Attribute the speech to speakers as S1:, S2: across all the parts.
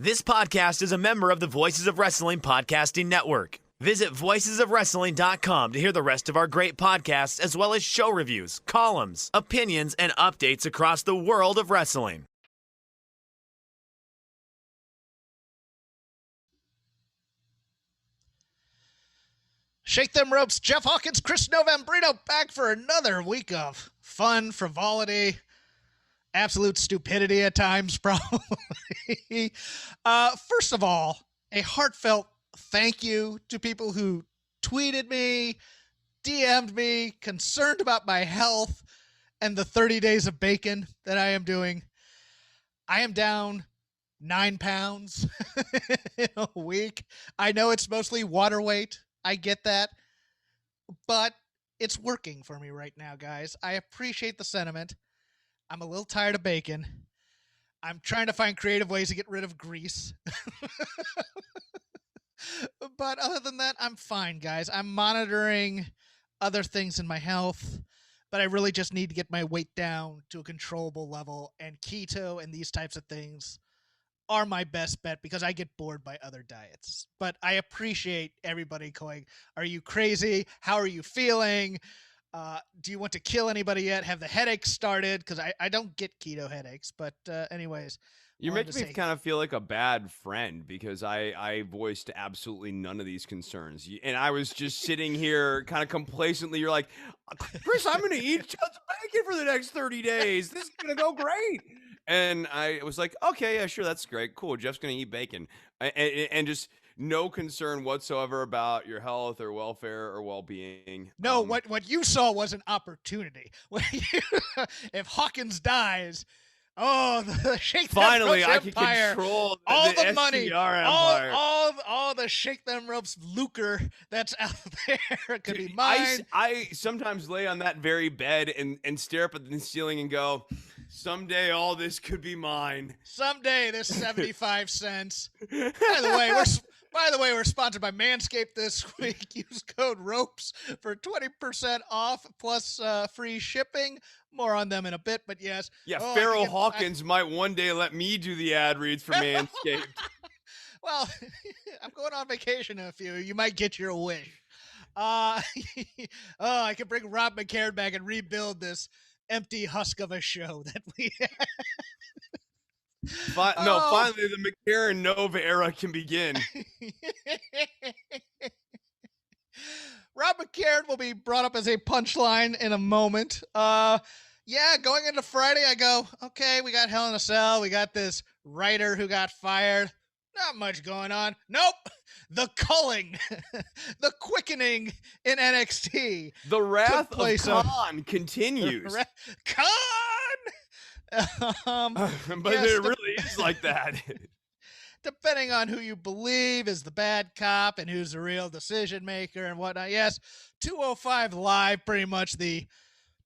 S1: This podcast is a member of the Voices of Wrestling Podcasting Network. Visit voicesofwrestling.com to hear the rest of our great podcasts, as well as show reviews, columns, opinions, and updates across the world of wrestling.
S2: Shake them ropes. Jeff Hawkins, Chris Novembrino back for another week of fun, frivolity, absolute stupidity at times, probably. First of all, a heartfelt thank you to people who tweeted me, DM'd me, concerned about my health and the 30 days of bacon that I am doing. I am down 9 pounds in a week. I know it's mostly water weight. I get that, but it's working for me right now, guys. I appreciate the sentiment. I'm a little tired of bacon. I'm trying to find creative ways to get rid of grease. But other than that, I'm fine, guys. I'm monitoring other things in my health, but I really just need to get my weight down to a controllable level, and keto and these types of things are my best bet because I get bored by other diets. But I appreciate everybody going, are you crazy? How are you feeling? Do you want to kill anybody yet? Have the headaches started? Because I don't get keto headaches. But anyways.
S3: You're making me kind of feel like a bad friend because I voiced absolutely none of these concerns. And I was just sitting here kind of complacently. You're like, Chris, I'm going to eat tons of bacon for the next 30 days. This is going to go great. And I was like, okay, yeah, sure, that's great. Cool. Jeff's going to eat bacon. And just no concern whatsoever about your health or welfare or well-being.
S2: No, what you saw was an opportunity. If Hawkins dies, the Shake Them Ropes
S3: I
S2: empire,
S3: can control
S2: all the
S3: STR
S2: money,
S3: empire.
S2: all the Shake Them Ropes lucre that's out there could be mine.
S3: I sometimes lay on that very bed and stare up at the ceiling and go, someday all this could be mine.
S2: Someday this 75 cents. By the way, we're sponsored by Manscaped this week. Use code ROPES for 20% off plus free shipping. More on them in a bit, but yes.
S3: Yeah, Pharaoh Hawkins might one day let me do the ad reads for Manscaped.
S2: Well, I'm going on vacation in a few. You might get your wish. I could bring Rob McCarran back and rebuild this empty husk of a show that we had.
S3: Finally the McCarran Nova era can begin.
S2: Rob McCarran will be brought up as a punchline in a moment. Going into Friday, I go, okay, we got Hell in a Cell. We got this writer who got fired. Not much going on. Nope. The culling, the quickening in NXT.
S3: The wrath of Khan continues.
S2: Khan!
S3: But it really is like that.
S2: Depending on who you believe is the bad cop and who's the real decision maker and whatnot. Yes, 205 Live, pretty much the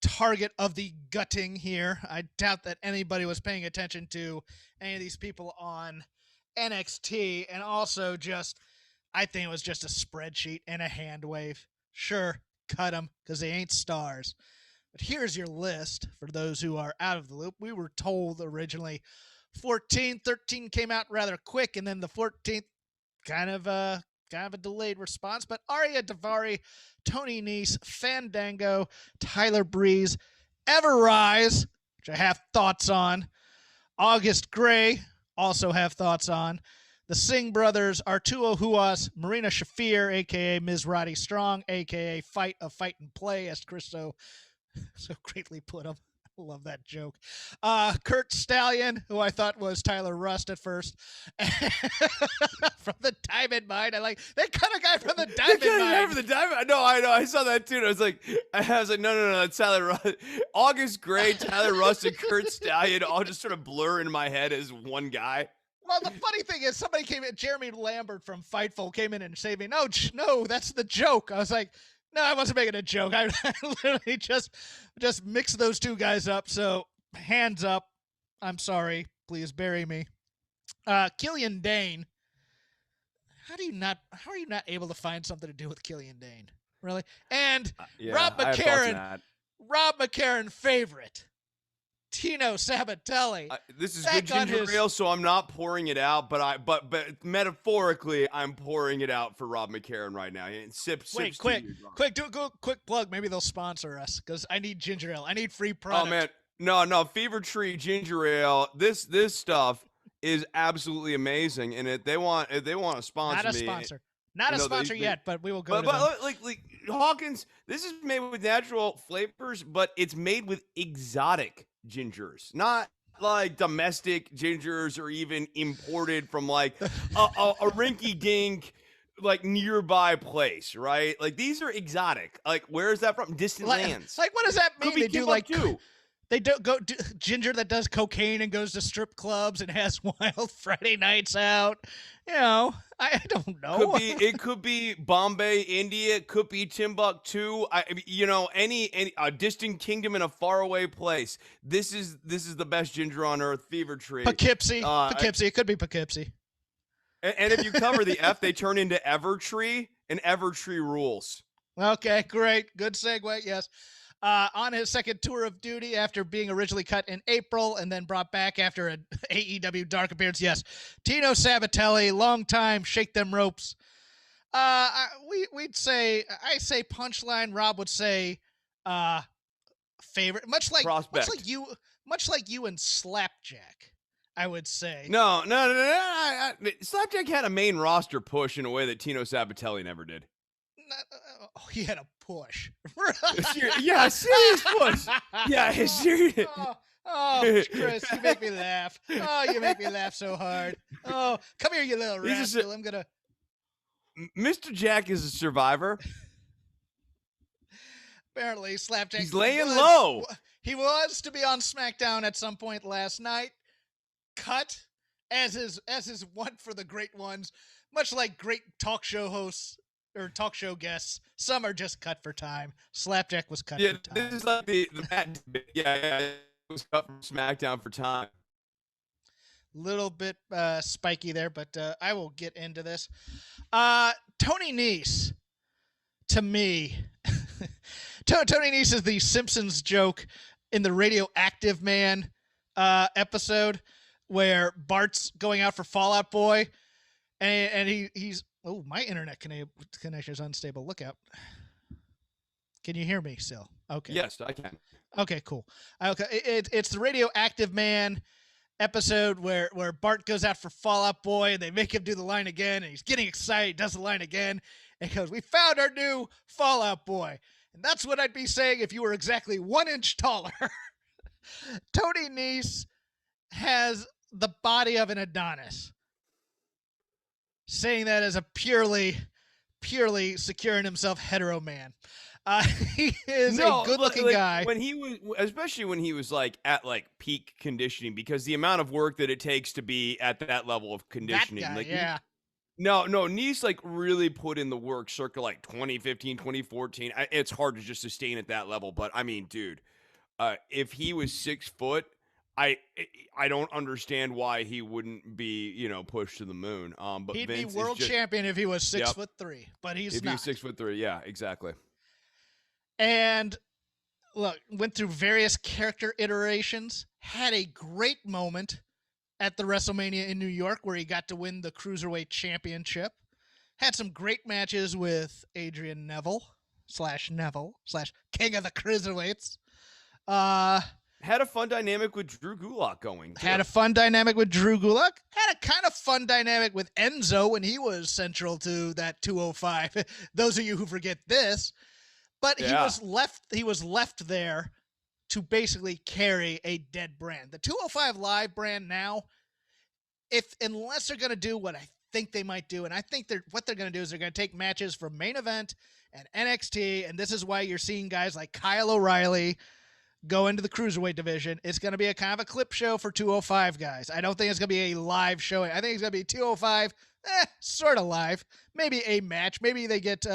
S2: target of the gutting here. I doubt that anybody was paying attention to any of these people on NXT, and also I think it was just a spreadsheet and a hand wave. Sure, cut them because they ain't stars. But here's your list for those who are out of the loop. We were told originally 14, 13 came out rather quick, and then the 14th kind of a delayed response. But Arya Davari, Tony Nese, Fandango, Tyler Breeze, Everrise, which I have thoughts on, August Gray, also have thoughts on, the Singh brothers, Arturo Huas, Marina Shafir, a.k.a. Ms. Roddy Strong, a.k.a. Fight and Play, as Chris so greatly put him. I love that joke. Kurt Stallion, who I thought was Tyler Rust at first. From the Diamond Mine. They cut a guy from the Diamond Mine.
S3: No, I know. I saw that too. And I was like, no, that's Tyler Rust. August Gray, Tyler Rust, and Kurt Stallion all just sort of blur in my head as one guy.
S2: Well, the funny thing is, somebody came in, Jeremy Lambert from Fightful came in and saved me. No, that's the joke. I was like, no, I wasn't making a joke. I literally just mixed those two guys up. So hands up. I'm sorry. Please bury me. Killian Dane. How are you not able to find something to do with Killian Dane? Really? And Rob McCarran favorite. Tino Sabatelli.
S3: This is
S2: Back
S3: good
S2: on
S3: ginger
S2: his-
S3: ale, so I'm not pouring it out, but metaphorically, I'm pouring it out for Rob McCarron right now. And sips
S2: Wait,
S3: to
S2: quick,
S3: you, Rob.
S2: quick plug. Maybe they'll sponsor us because I need ginger ale. I need free
S3: Oh
S2: product.
S3: man, no, Fever Tree ginger ale. This stuff is absolutely amazing, and they want to sponsor
S2: Not a
S3: me.
S2: sponsor. Not a
S3: No,
S2: sponsor
S3: they-
S2: yet, but we will go
S3: But
S2: to them.
S3: like Hawkins, this is made with natural flavors, but it's made with exotic gingers, not like domestic gingers or even imported from like a rinky dink like nearby place, right? Like these are exotic. Like where is that from? Distant lands.
S2: Like, what does that mean?
S3: Could be
S2: They do
S3: Timbuktu.
S2: they don't go ginger that does cocaine and goes to strip clubs and has wild Friday nights out. You know, I don't know.
S3: It could be Bombay, India. It could be Timbuktu. Any a distant kingdom in a faraway place. This is the best ginger on earth. Fever Tree.
S2: Poughkeepsie. Poughkeepsie. It could be Poughkeepsie.
S3: And if you cover the F, they turn into Evertree, and Evertree rules.
S2: Okay, great. Good segue. Yes. On his second tour of duty after being originally cut in April and then brought back after an AEW Dark appearance. Yes. Tino Sabatelli, long time, shake them ropes. I say punchline. Rob would say favorite. Much like you and Slapjack, I would say.
S3: No. Slapjack had a main roster push in a way that Tino Sabatelli never did.
S2: He had a push.
S3: Yeah, serious push. Yeah, serious.
S2: Oh, Chris, you make me laugh. Oh, you make me laugh so hard. Oh, come here, you little rascal. I'm gonna.
S3: Mr. Jack is a survivor.
S2: Apparently, Slapjack.
S3: He's laying low.
S2: He was to be on SmackDown at some point last night. Cut, as is one for the great ones. Much like great talk show hosts or talk show guests, some are just cut for time. Slapjack was cut for time.
S3: This is like the Matt. Yeah, it was cut from SmackDown for time.
S2: Little bit spiky there, but I will get into this. Tony Nese, to me, Tony Nese is the Simpsons joke in the Radioactive Man episode where Bart's going out for Fall Out Boy, and he's my internet connection is unstable. Look out. Can you hear me still? Okay.
S3: Yes, I can.
S2: Okay, cool. Okay, it's the Radioactive Man episode where Bart goes out for Fall Out Boy and they make him do the line again, and he's getting excited, does the line again, and goes, "We found our new Fall Out Boy." And that's what I'd be saying if you were exactly 1 inch taller. Tony Nese has the body of an Adonis. Saying that as a purely secure in himself hetero man. He is a good-looking guy.
S3: When he was, especially when he was like at like peak conditioning, because the amount of work that it takes to be at that level of conditioning.
S2: That guy,
S3: like,
S2: yeah.
S3: No, Nese like really put in the work circa like 2015, 2014. It's hard to just sustain at that level, but I mean, dude, if he was 6 foot, I don't understand why he wouldn't be, pushed to the moon. But
S2: he'd
S3: Vince
S2: be world champion if he was 6'3", but he's not.
S3: If he was 6'3", yeah, exactly.
S2: And look, went through various character iterations, had a great moment at the WrestleMania in New York where he got to win the Cruiserweight Championship. Had some great matches with Adrian Neville / King of the Cruiserweights.
S3: Had a fun dynamic with Drew Gulak going.
S2: Had a fun dynamic with Drew Gulak. Had a kind of fun dynamic with Enzo when he was central to that 205. Those of you who forget this. But he was left there to basically carry a dead brand. The 205 Live brand now, unless they're going to do what I think they might do, and I think what they're going to do is they're going to take matches from Main Event and NXT, and this is why you're seeing guys like Kyle O'Reilly go into the Cruiserweight division. It's going to be a kind of a clip show for 205 guys. I don't think it's going to be a live showing. I think it's going to be 205, sort of live. Maybe a match. Maybe they get,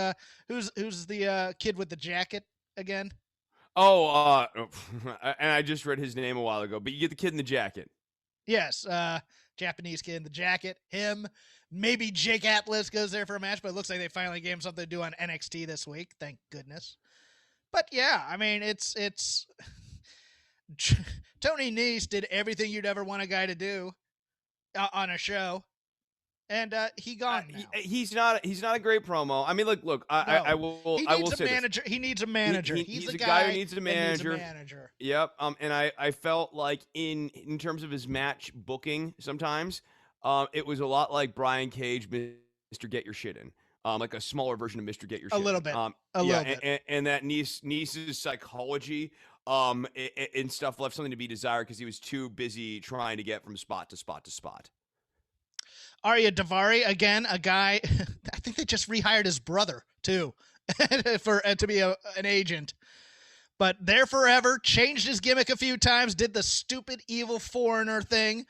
S2: who's the kid with the jacket again?
S3: Oh, and I just read his name a while ago, but you get the kid in the jacket.
S2: Yes, Japanese kid in the jacket. Him. Maybe Jake Atlas goes there for a match, but it looks like they finally gave him something to do on NXT this week. Thank goodness. But yeah, I mean, it's Tony Nese did everything you'd ever want a guy to do on a show, and he gone now.
S3: He's not a great promo. I mean, look. I will.
S2: He
S3: I
S2: needs
S3: will
S2: a
S3: say
S2: manager.
S3: this.
S2: He needs a manager.
S3: He's a guy who needs a manager.
S2: Needs a manager.
S3: Yep. And I felt like in terms of his match booking, sometimes, it was a lot like Brian Cage, Mr. Get Your Shit In. Like a smaller version of Mr. Get Your Shit.
S2: A little bit. A little bit.
S3: And that Nice's psychology, and stuff left something to be desired because he was too busy trying to get from spot to spot to spot.
S2: Arya Davari, again, a guy, I think they just rehired his brother, too, to be an agent. But there forever, changed his gimmick a few times, did the stupid evil foreigner thing.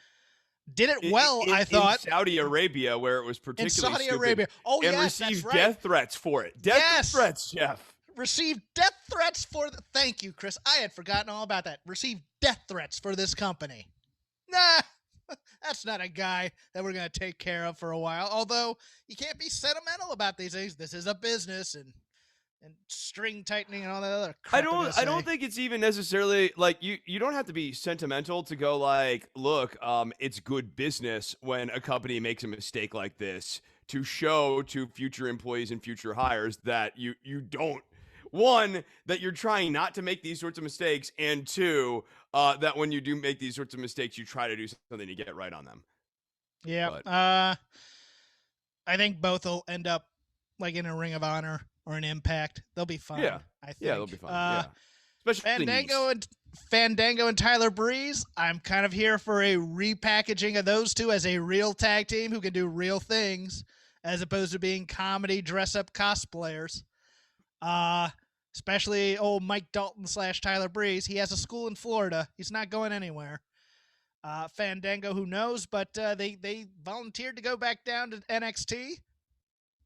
S2: Did it well, I thought.
S3: In Saudi Arabia, where it was particularly
S2: in Saudi Arabia. Oh,
S3: and
S2: yes,
S3: received
S2: that's right.
S3: death threats for it. Death threats, Jeff.
S2: Received death threats for thank you, Chris. I had forgotten all about that. Received death threats for this company. Nah. That's not a guy that we're going to take care of for a while. Although you can't be sentimental about these things. This is a business and string tightening and all that other crap.
S3: I don't think it's even necessarily like you don't have to be sentimental to go like, look, it's good business when a company makes a mistake like this to show to future employees and future hires that you don't, one, that you're trying not to make these sorts of mistakes, and two, that when you do make these sorts of mistakes, you try to do something to get right on them.
S2: Yeah.
S3: But,
S2: I think both will end up like in a Ring of Honor or an Impact. They'll be fine.
S3: Yeah.
S2: I think.
S3: Yeah, they'll be fine. Yeah. Especially
S2: Fandango and Tyler Breeze. I'm kind of here for a repackaging of those two as a real tag team who can do real things, as opposed to being comedy dress-up cosplayers. Especially old Mike Dalton / Tyler Breeze. He has a school in Florida. He's not going anywhere. Fandango, who knows? But they volunteered to go back down to NXT.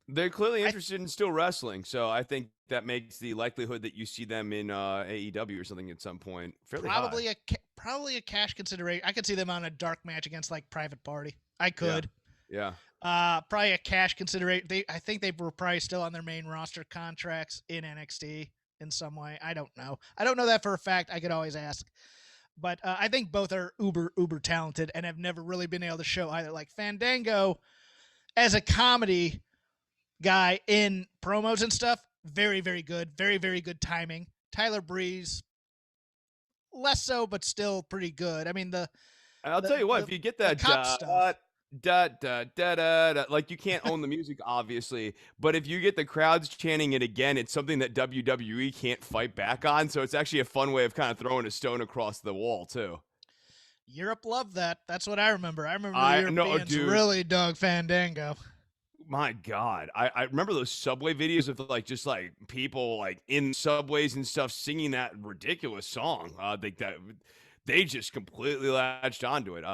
S3: They're clearly interested in still wrestling, so I think that makes the likelihood that you see them in AEW or something at some point fairly high.
S2: Probably a cash consideration. I could see them on a dark match against like Private Party. I could.
S3: Yeah.
S2: Probably a cash consideration. I think they were probably still on their main roster contracts in NXT in some way. I don't know. I don't know that for a fact. I could always ask. But I think both are uber talented and have never really been able to show either. Like Fandango, as a comedy guy in promos and stuff, very, very good. Very, very good timing. Tyler Breeze, less so, but still pretty good. I mean,
S3: I'll tell you what, if you get that
S2: cop stuff.
S3: Like, you can't own the music, obviously, but if you get the crowds chanting it again, it's something that WWE can't fight back on. So it's actually a fun way of kind of throwing a stone across the wall too.
S2: Europe loved that. That's what I remember. I remember the Europeans really dug Fandango.
S3: My God, I remember those subway videos of like just like people like in subways and stuff singing that ridiculous song. They just completely latched onto it.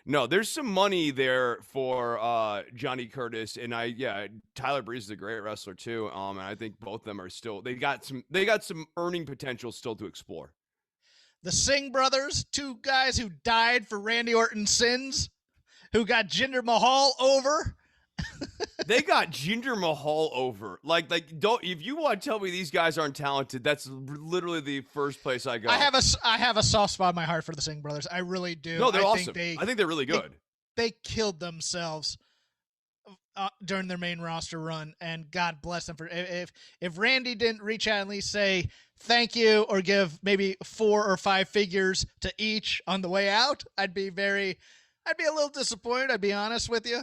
S3: No, there's some money there for Johnny Curtis, and Tyler Breeze is a great wrestler too. And I think both of them are still they got some earning potential still to explore.
S2: The Singh brothers, two guys who died for Randy Orton's sins, who got Jinder Mahal over.
S3: They got Jinder Mahal over. Like don't, if you want to tell me these guys aren't talented, that's literally the first place I go.
S2: I have a soft spot in my heart for the Singh brothers. I really do.
S3: No, they're awesome. I think they're really good.
S2: They killed themselves during their main roster run, and God bless them for if Randy didn't reach out and at least say thank you or give maybe 4 or 5 figures to each on the way out, I'd be a little disappointed. I'd be honest with you.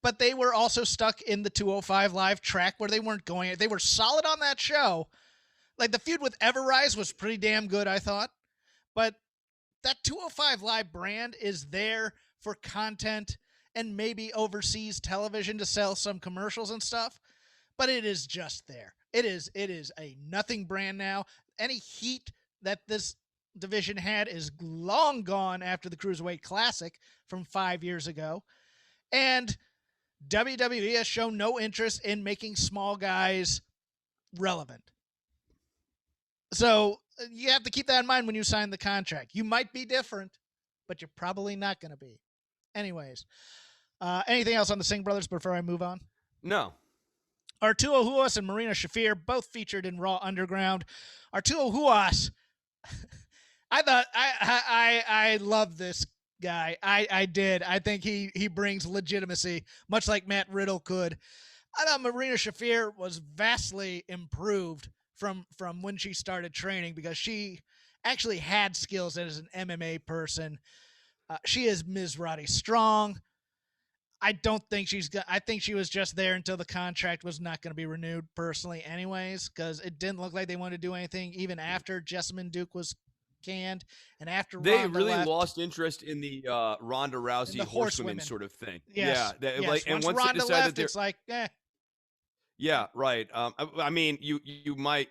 S2: But they were also stuck in the 205 Live track where they weren't going. They were solid on that show. Like the feud with Everrise was pretty damn good, I thought. But that 205 Live brand is there for content and maybe overseas television to sell some commercials and stuff. But it is just there. It is a nothing brand now. Any heat that this division had is long gone after the Cruiserweight Classic from 5 years ago. And WWE has shown no interest in making small guys relevant. So you have to keep that in mind when you sign the contract. You might be different, but you're probably not going to be. Anyways, anything else on the Singh brothers before I move on?
S3: No.
S2: Arturo Huas and Marina Shafir both featured in Raw Underground. Arturo Huas I thought I love this guy. I did. I think he brings legitimacy, much like Matt Riddle could. I thought Marina Shafir was vastly improved from when she started training because she actually had skills as an MMA person. She is Ms. Roddy Strong. I don't think I think she was just there until the contract was not going to be renewed personally, anyways, because it didn't look like they wanted to do anything even after Jessamine Duke was canned and after
S3: They
S2: Ronda
S3: really
S2: left
S3: lost interest in the Ronda
S2: in
S3: Rousey
S2: the
S3: horsewomen
S2: horsewomen.
S3: sort of thing. Yeah,
S2: Yes, yes.
S3: and
S2: Once
S3: once they
S2: Ronda
S3: decided that
S2: left,
S3: they're
S2: it's like,
S3: yeah, right. I mean, you might,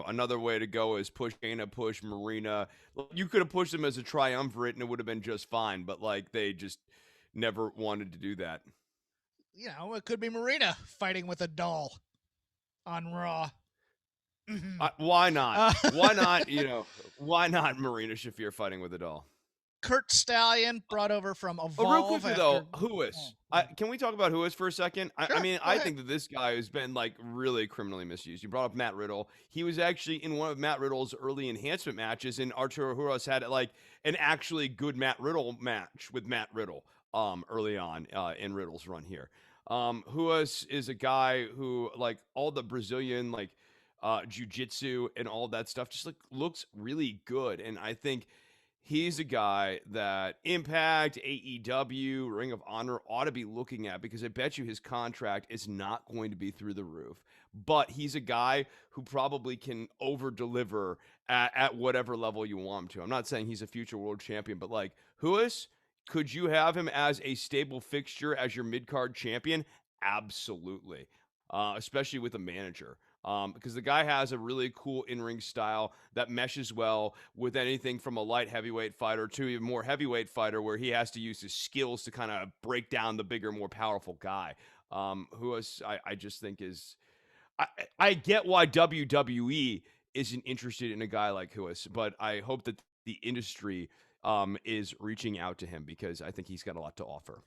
S3: another way to go is push Dana, push Marina. You could have pushed them as a triumvirate, and it would have been just fine. But like, they just never wanted to do that.
S2: it could be Marina fighting with a doll on Raw.
S3: Why not?
S2: Uh,
S3: Why not? Why not Marina Shafir fighting with a doll?
S2: Kurt Stallion brought over from
S3: Oh,
S2: Evolve
S3: real quickly
S2: after.
S3: though, Huis. Can we talk about Huis for a second?
S2: Sure,
S3: I mean,
S2: go
S3: I
S2: ahead.
S3: think that this guy has been like really criminally misused. You brought up Matt Riddle. He was actually in one of Matt Riddle's early enhancement matches, and Arturo Huis had like an actually good Matt Riddle match with Matt Riddle early on in Riddle's run here. Huis is a guy who like all the Brazilian like jiu-jitsu and all that stuff just like looks really good, and I think he's a guy that Impact, AEW, Ring of Honor ought to be looking at because I bet you his contract is not going to be through the roof. But he's a guy who probably can over deliver at whatever level you want him to. I'm not saying he's a future world champion, but like Huis, could you have him as a stable fixture as your mid card champion? Absolutely, especially with a manager. Because the guy has a really cool in-ring style that meshes well with anything from a light heavyweight fighter to a more heavyweight fighter where he has to use his skills to kind of break down the bigger, more powerful guy. I just think is I get why WWE isn't interested in a guy like Huis, but I hope that the industry is reaching out to him because I think he's got a lot to offer.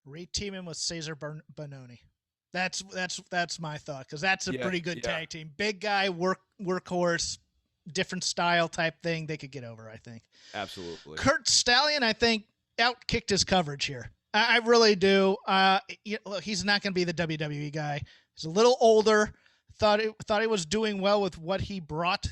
S2: Reteam him with Cesar Bononi. That's my thought because that's a
S3: Yeah,
S2: pretty good
S3: yeah.
S2: tag team. Big guy, workhorse, different style type thing. They could get over, I think.
S3: Absolutely.
S2: Kurt Stallion, I think, outkicked his coverage here. I really do. Look, he's not going to be the WWE guy. He's a little older. Thought he was doing well with what he brought.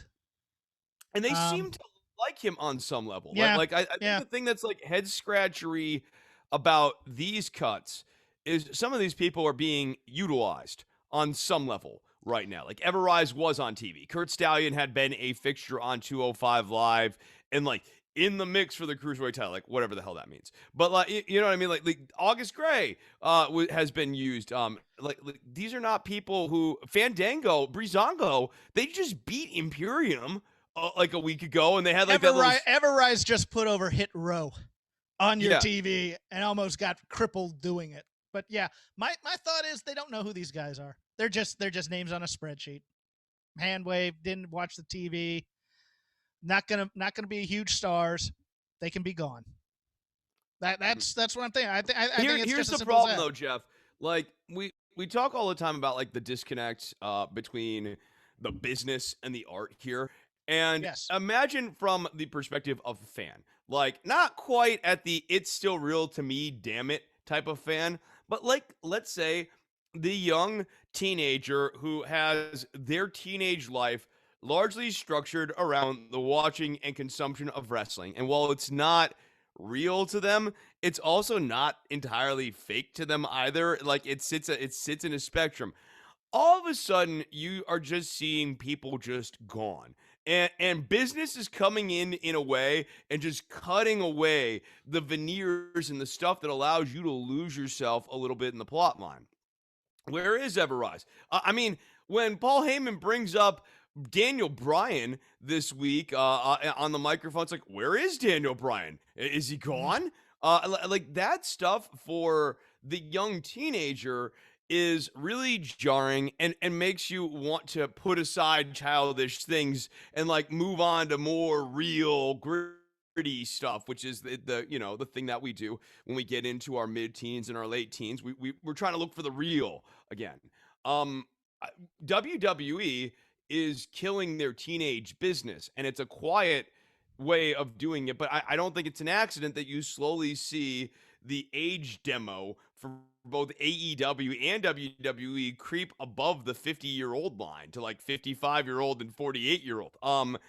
S3: And they seem to like him on some level.
S2: Yeah,
S3: I think the thing that's like head scratchery about these cuts is some of these people are being utilized on some level right now. Like Everrise was on TV. Kurt Stallion had been a fixture on 205 Live and like in the mix for the cruiserweight title, like whatever the hell that means. But like you know what I mean? Like August Gray has been used. Like these are not people who Fandango, Breezango, they just beat Imperium like a week ago, and they had like
S2: Everrise just put over Hit Row on your
S3: Yeah.
S2: TV and almost got crippled doing it. But yeah, my thought is they don't know who these guys are. They're just names on a spreadsheet. Hand wave, didn't watch the TV. Not gonna be huge stars. They can be gone. That's what I'm thinking. I think it's
S3: here's
S2: just
S3: the
S2: as simple as
S3: problem
S2: that.
S3: though, Jeff. Like we talk all the time about like the disconnect between the business and the art here. And
S2: Yes.
S3: imagine from the perspective of a fan, like not quite at the it's still real to me, damn it type of fan, but like let's say the young teenager who has their teenage life largely structured around the watching and consumption of wrestling. And while it's not real to them, it's also not entirely fake to them either. Like it sits in a spectrum. All of a sudden you are just seeing people just gone. And business is coming in a way and just cutting away the veneers and the stuff that allows you to lose yourself a little bit in the plot line. Where is Everrise? I mean, when Paul Heyman brings up Daniel Bryan this week on the microphone, it's like, where is Daniel Bryan? Is he gone? Like that stuff for the young teenager is really jarring and makes you want to put aside childish things and like move on to more real gritty stuff, which is the thing that we do when we get into our mid-teens and our late teens. We're trying to look for the real again. um WWE is killing their teenage business, and it's a quiet way of doing it, but I don't think it's an accident that you slowly see the age demo for both AEW and WWE creep above the 50-year-old line to like 55-year-old and 48-year-old.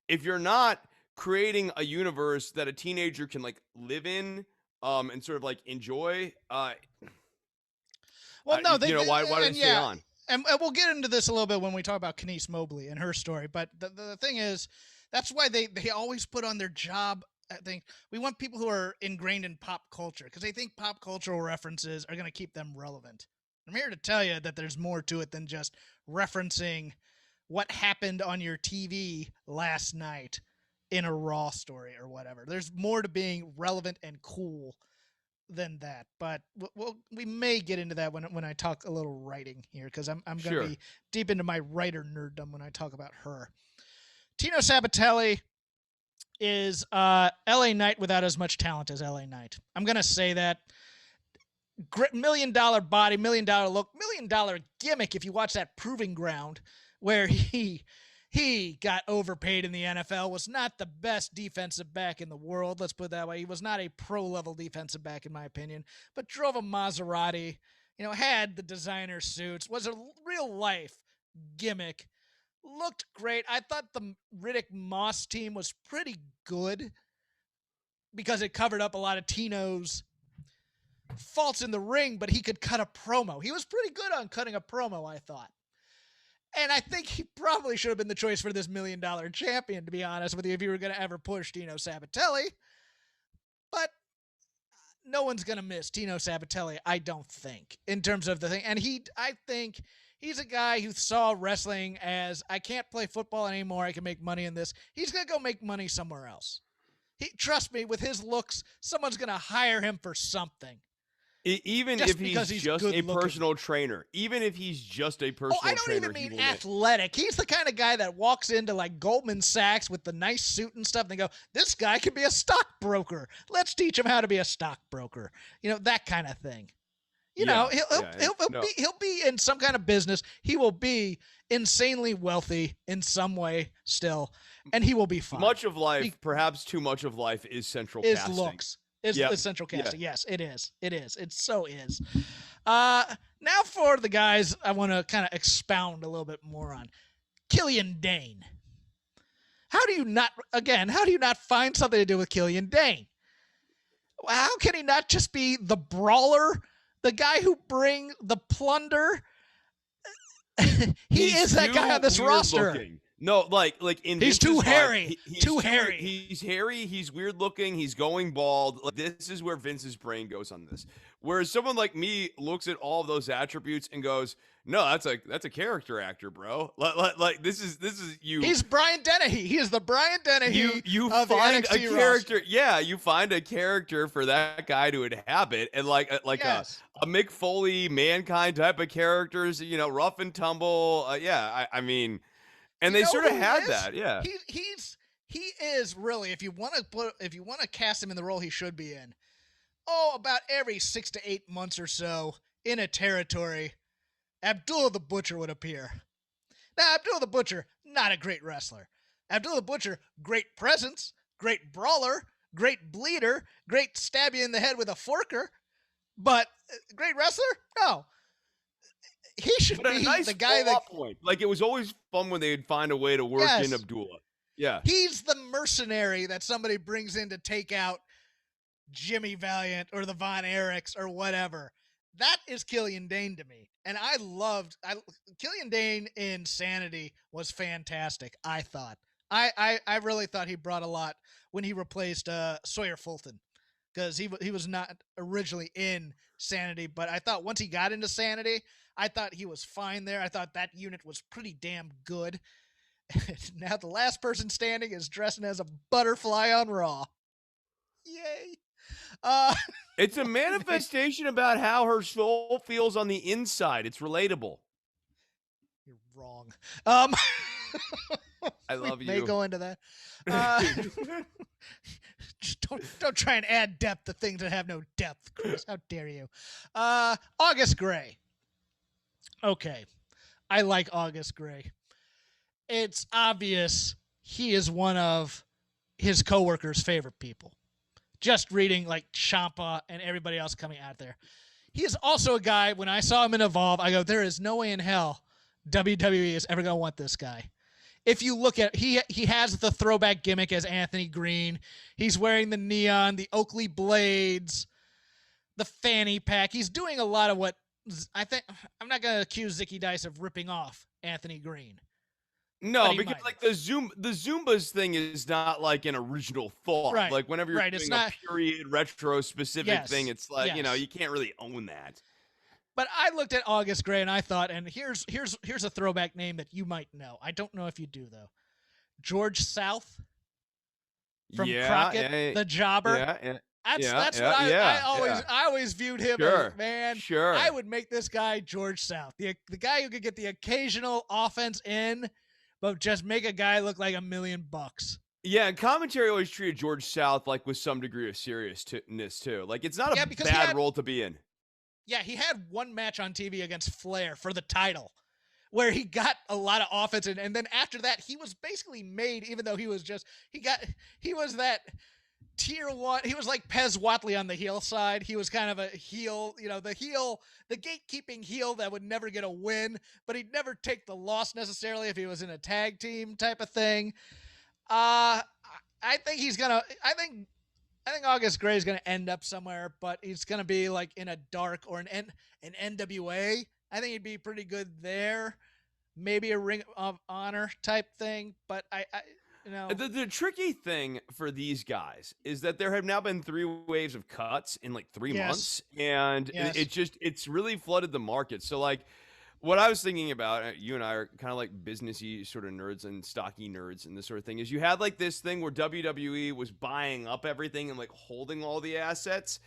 S3: If you're not creating a universe that a teenager can like live in, and sort of like enjoy,
S2: Well, no,
S3: why do they stay on?
S2: And we'll get into this a little bit when we talk about Kenise Mobley and her story. But the thing is, that's why they always put on their job. I think we want people who are ingrained in pop culture because they think pop cultural references are going to keep them relevant. I'm here to tell you that there's more to it than just referencing what happened on your TV last night in a Raw story or whatever. There's more to being relevant and cool than that, but we may get into that when I talk a little writing here because I'm going to be deep into my writer nerddom when I talk about her. Tino Sabbatelli is LA Knight without as much talent as LA Knight. I'm going to say that. $1 million body, $1 million look, $1 million gimmick. If you watch that Proving Ground where he got overpaid in the NFL, was not the best defensive back in the world. Let's put it that way. He was not a pro-level defensive back, in my opinion, but drove a Maserati, had the designer suits, was a real-life gimmick, looked great. I thought the Riddick Moss team was pretty good because it covered up a lot of Tino's faults in the ring, but he could cut a promo. He was pretty good on cutting a promo, I thought. And I think he probably should have been the choice for this $1 million champion, to be honest with you, if you were going to ever push Tino Sabbatelli. But no one's going to miss Tino Sabbatelli, I don't think, in terms of the thing. And I think he's a guy who saw wrestling as, I can't play football anymore, I can make money in this. He's going to go make money somewhere else. Trust me, with his looks, someone's going to hire him for something.
S3: Even if he's just a personal trainer. Even if he's just a personal trainer.
S2: I don't even mean athletic. He's the kind of guy that walks into like Goldman Sachs with the nice suit and stuff and they go, this guy could be a stockbroker. Let's teach him how to be a stockbroker. That kind of thing. He'll be in some kind of business. He will be insanely wealthy in some way still, and he will be fine.
S3: Much of life, perhaps too much of life, is central casting.
S2: Looks. Is central casting. Yeah. Yes, it is. It so is. Now for the guys I want to kind of expound a little bit more on. Killian Dane. How do you not find something to do with Killian Dane? How can he not just be the brawler, the guy who bring the plunder? He's that guy on this roster.
S3: Looking. No, like in
S2: he's too hairy. Too hairy.
S3: He's hairy. He's weird looking. He's going bald. Like, this is where Vince's brain goes on this. Whereas someone like me looks at all of those attributes and goes, "No, that's a character actor, bro. Like this is you."
S2: He's Brian Dennehy. He is the Brian Dennehy.
S3: You
S2: of
S3: find
S2: the NXT
S3: a character.
S2: roster.
S3: Yeah, you find a character for that guy to inhabit, and
S2: yes.
S3: a Mick Foley, Mankind type of characters. Rough and tumble. I mean. And they sort of had that, yeah.
S2: He is really, if you want to cast him in the role he should be in, about every 6 to 8 months or so in a territory, Abdullah the Butcher would appear. Now, Abdullah the Butcher, not a great wrestler. Abdullah the Butcher, great presence, great brawler, great bleeder, great stab you in the head with a forker, but great wrestler? No. He should be
S3: nice
S2: the guy that
S3: point. Like, it was always fun when they'd find a way to work in Abdullah. Yeah.
S2: He's the mercenary that somebody brings in to take out Jimmy Valiant or the Von Erichs or whatever. That is Killian Dane to me. And Killian Dane in Sanity was fantastic, I thought. I really thought he brought a lot when he replaced Sawyer Fulton. Because he was not originally in Sanity, but I thought once he got into Sanity, I thought he was fine there. I thought that unit was pretty damn good. Now the last person standing is dressing as a butterfly on Raw. Yay.
S3: It's a manifestation about how her soul feels on the inside. It's relatable.
S2: You're wrong.
S3: I love you.
S2: May go into that. Just don't try and add depth to things that have no depth, Chris. How dare you? August Gray. Okay. I like August Gray. It's obvious he is one of his coworkers' favorite people. Just reading like Ciampa and everybody else coming out there. He is also a guy, when I saw him in Evolve, I go, there is no way in hell WWE is ever going to want this guy. If you look at, he has the throwback gimmick as Anthony Green. He's wearing the neon, the Oakley blades, the fanny pack. He's doing a lot of what I think. I'm not going to accuse Zicky Dice of ripping off Anthony Green.
S3: No, because like the Zumbas thing is not like an original thought.
S2: Right.
S3: Like whenever you're doing a period retro specific thing, it's like, you can't really own that.
S2: But I looked at August Gray and I thought, and here's a throwback name that you might know. I don't know if you do though. George South from Crockett, the Jobber. That's what I always viewed him as, man.
S3: Sure.
S2: I would make this guy George South, the guy who could get the occasional offense in, but just make a guy look like $1 million.
S3: Yeah, and commentary always treated George South like with some degree of seriousness too. Like it's not a bad role to be in.
S2: Yeah, he had one match on TV against Flair for the title where he got a lot of offense. And then after that, he was basically made, even though he was that tier one. He was like Pez Watley on the heel side. He was kind of a heel, the gatekeeping heel that would never get a win, but he'd never take the loss necessarily if he was in a tag team type of thing. I think August Gray is going to end up somewhere, but he's going to be like in a dark or an NWA. I think he'd be pretty good there. Maybe a Ring of Honor type thing, but
S3: The tricky thing for these guys is that there have now been 3 waves of cuts in like 3 months, and it's really flooded the market. So like what I was thinking about, you and I are kind of like businessy sort of nerds and stocky nerds and this sort of thing, is you had like this thing where WWE was buying up everything and like holding all the assets.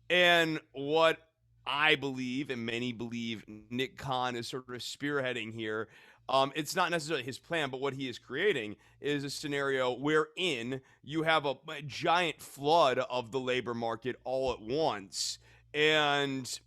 S3: And what I believe, and many believe, Nick Khan is sort of spearheading here. It's not necessarily his plan, but what he is creating is a scenario wherein you have a giant flood of the labor market all at once. And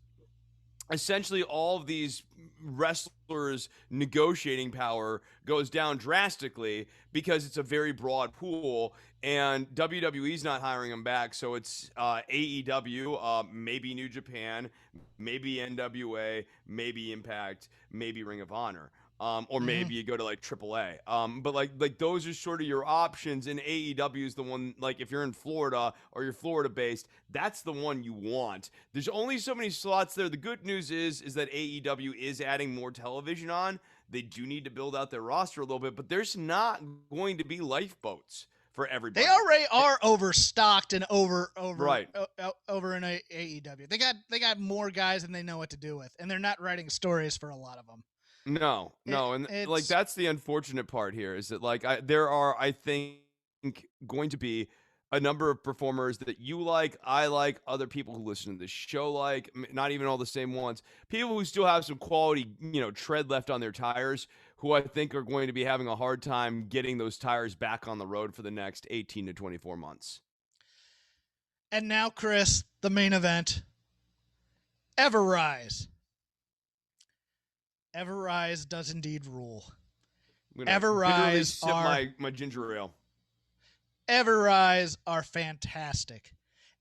S3: essentially all of these wrestlers' negotiating power goes down drastically because it's a very broad pool, and WWE's not hiring them back. So it's AEW, maybe New Japan, maybe NWA, maybe Impact, maybe Ring of Honor. Or maybe you go to like AAA. But like those are sort of your options, and AEW is the one, like if you're in Florida or you're Florida based, that's the one you want. There's only so many slots there. The good news is that AEW is adding more television on. They do need to build out their roster a little bit, but there's not going to be lifeboats for everybody.
S2: They already are overstocked and over in AEW. They got more guys than they know what to do with, and they're not writing stories for a lot of them.
S3: No, and like that's the unfortunate part here is that like there are, I think, going to be a number of performers that you like, I like, other people who listen to this show like, not even all the same ones, people who still have some quality, tread left on their tires, who I think are going to be having a hard time getting those tires back on the road for the next 18 to 24 months.
S2: And now, Chris, the main event, Everrise. Everrise does indeed rule.
S3: Everrise are my ginger ale.
S2: Everrise are fantastic.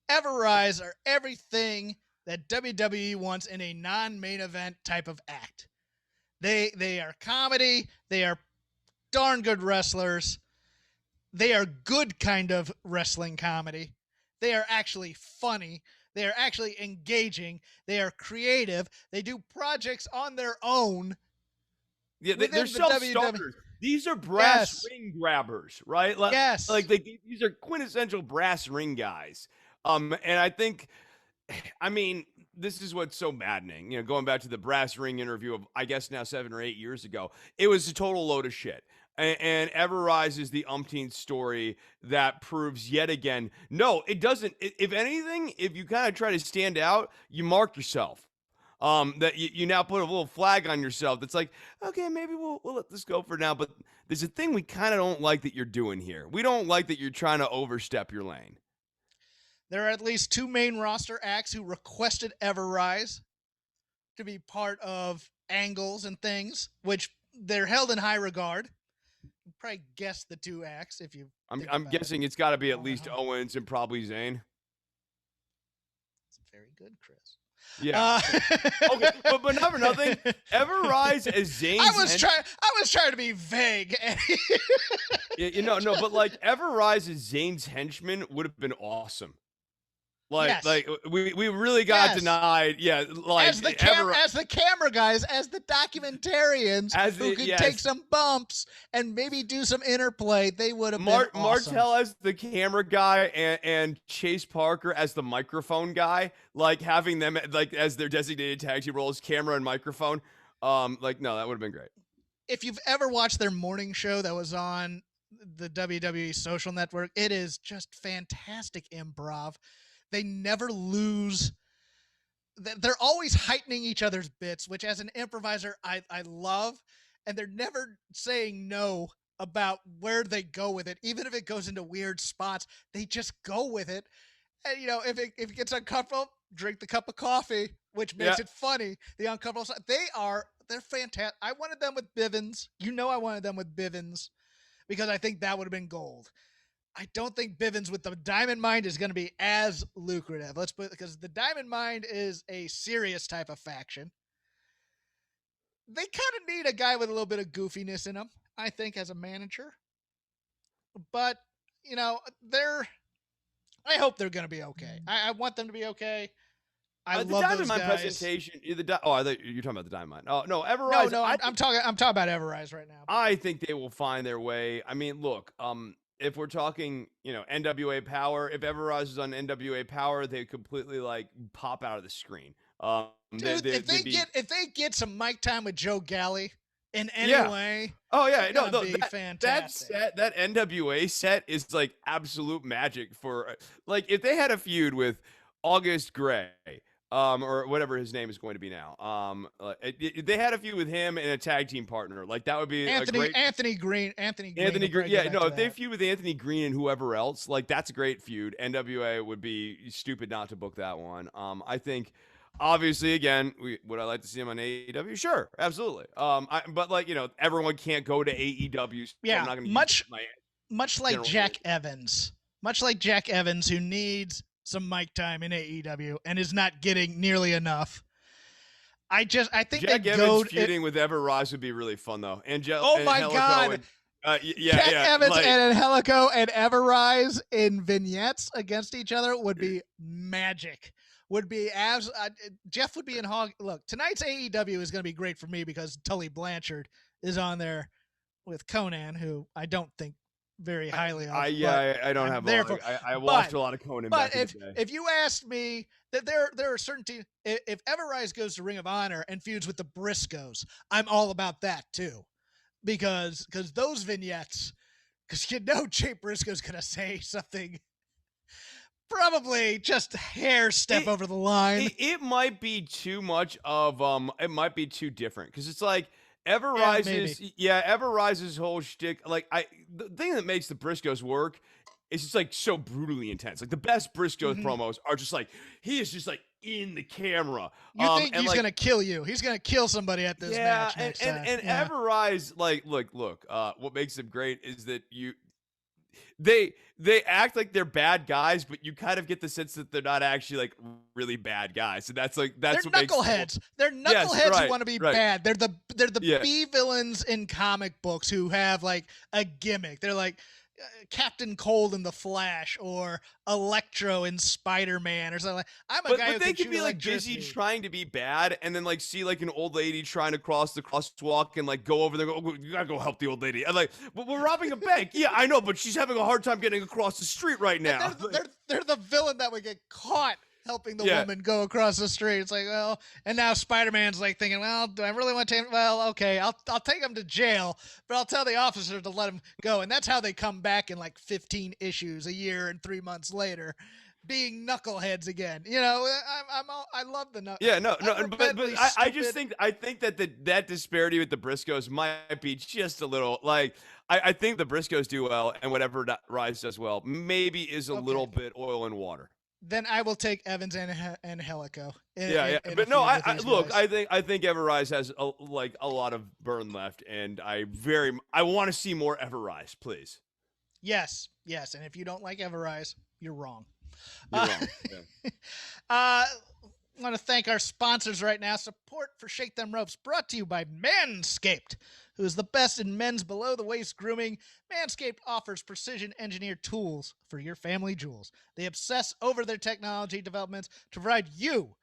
S2: Everrise are everything that WWE wants in a non-main event type of act. They are comedy. They are darn good wrestlers. They are good kind of wrestling comedy. They are actually funny. They are actually engaging. They are creative. They do projects on their own.
S3: Yeah, they're self-starters. These are brass ring grabbers, right? These are quintessential brass ring guys. And I think, this is what's so maddening. Going back to the brass ring interview of, I guess now 7 or 8 years ago, it was a total load of shit. And Everrise is the umpteenth story that proves yet again, no, it doesn't. If anything, if you kind of try to stand out, you mark yourself. That you now put a little flag on yourself that's like, okay, maybe we'll let this go for now. But there's a thing we kind of don't like that you're doing here. We don't like that you're trying to overstep your lane.
S2: There are at least 2 main roster acts who requested Everrise to be part of angles and things, which they're held in high regard. probably guess the 2 acts if you.
S3: I'm guessing it's got to be at
S2: Going
S3: least
S2: home.
S3: Owens and probably Zayn.
S2: It's very good, Chris.
S3: Yeah. Okay, but not for nothing. Ever Rise as Zayn's
S2: I was trying to be vague.
S3: No, but like Ever Rise as Zayn's henchman would have been awesome.
S2: Yes.
S3: Like we really got denied. Yeah, like
S2: as the camera guys, as the documentarians who could take some bumps and maybe do some interplay, they would have been awesome.
S3: Martel as the camera guy and Chase Parker as the microphone guy, like having them like as their designated tag team roles, camera and microphone. Like no, that would have been great.
S2: If you've ever watched their morning show that was on the WWE social network, it is just fantastic improv. They never lose. They're always heightening each other's bits, which as an improviser, I love. And they're never saying no about where they go with it. Even if it goes into weird spots, they just go with it. And, if it gets uncomfortable, drink the cup of coffee, which makes it funny. The uncomfortable side. They're fantastic. I wanted them with Bivens. I wanted them with Bivens because I think that would have been gold. I don't think Bivens with the Diamond Mine is going to be as lucrative. Because the Diamond Mine is a serious type of faction. They kind of need a guy with a little bit of goofiness in him, I think, as a manager. But, I hope they're going to be okay. I want them to be okay. I love
S3: Diamond
S2: those
S3: Mine
S2: guys.
S3: presentation. I thought you're talking about the Diamond Mine. Oh no, Ever Rise.
S2: No, I'm talking about Ever Rise right now.
S3: I think they will find their way. I mean, look, if we're talking, NWA Power, if Ever Rise is on NWA Power, they completely like pop out of the screen.
S2: Dude, if they get some mic time with Joe Galley in any way, fantastic.
S3: That NWA set is like absolute magic for like if they had a feud with August Gray. Or whatever his name is going to be now. They had a feud with him and a tag team partner. Like that would be
S2: Anthony Green.
S3: Yeah, no, if they feud with Anthony Green and whoever else, like that's a great feud. NWA would be stupid not to book that one. I think, obviously, again, would I like to see him on AEW? Sure, absolutely. But like everyone can't go to AEW. So
S2: yeah,
S3: I'm not gonna
S2: much like Jack Evans, who needs some mic time in AEW and is not getting nearly enough. I think
S3: Jack Evans feuding with Ever Rise would be really fun though.
S2: God. Jack Evans and Angelico and Ever Rise in vignettes against each other would be magic. Jeff would be in hog. Look, tonight's AEW is going to be great for me because Tully Blanchard is on there with Conan, who I don't think very highly of.
S3: I don't have I watched a lot of Conan back in the day.
S2: If you asked me that there are certain teams, if Ever Rise goes to Ring of Honor and feuds with the Briscoes, I'm all about that too. Because those vignettes, because Jay Briscoe's going to say something probably just hair step over the line.
S3: It might be too much of it might be too different because it's like Ever Rise's whole shtick. Like the thing that makes the Briscoes work is it's like so brutally intense. Like the best Briscoes promos are just like he is just like in the camera.
S2: You think he's gonna kill you? He's gonna kill somebody at this match next time.
S3: And Ever Rise, like look. What makes them great is that they act like they're bad guys, but you kind of get the sense that they're not actually like really bad guys. So that's what
S2: knuckleheads. They're knuckleheads who want to be bad. They're the B villains in comic books who have like a gimmick. They're like Captain Cold in The Flash or Electro in Spider-Man or something.
S3: But they could be like busy trying to be bad and then like see like an old lady trying to cross the crosswalk and like go over there. Go, you gotta go help the old lady. And like, but we're robbing a bank. Yeah, I know, but she's having a hard time getting across the street right now.
S2: They're the villain that would get caught helping the woman go across the street. It's like, well, and now Spider-Man's like thinking, well, do I really want to take him? Well, okay, I'll take him to jail, but I'll tell the officer to let him go. And that's how they come back in like 15 issues a year and 3 months later, being knuckleheads again. I love the knuckle.
S3: Yeah, no, but I think that disparity with the Briscoes might be just a little like I think the Briscoes do well, and whatever Rise does well maybe is a little bit oil and water.
S2: Then I will take Evans and Helico.
S3: Yeah. But no, look. I think Everrise has a lot of burn left, and I want to see more Everrise, please.
S2: Yes, and if you don't like Everrise, you're wrong.
S3: You're wrong. Yeah.
S2: I want to thank our sponsors right now. Support for Shake Them Ropes brought to you by Manscaped, who is the best in men's below-the-waist grooming. Manscaped offers precision-engineered tools for your family jewels. They obsess over their technology developments to provide you,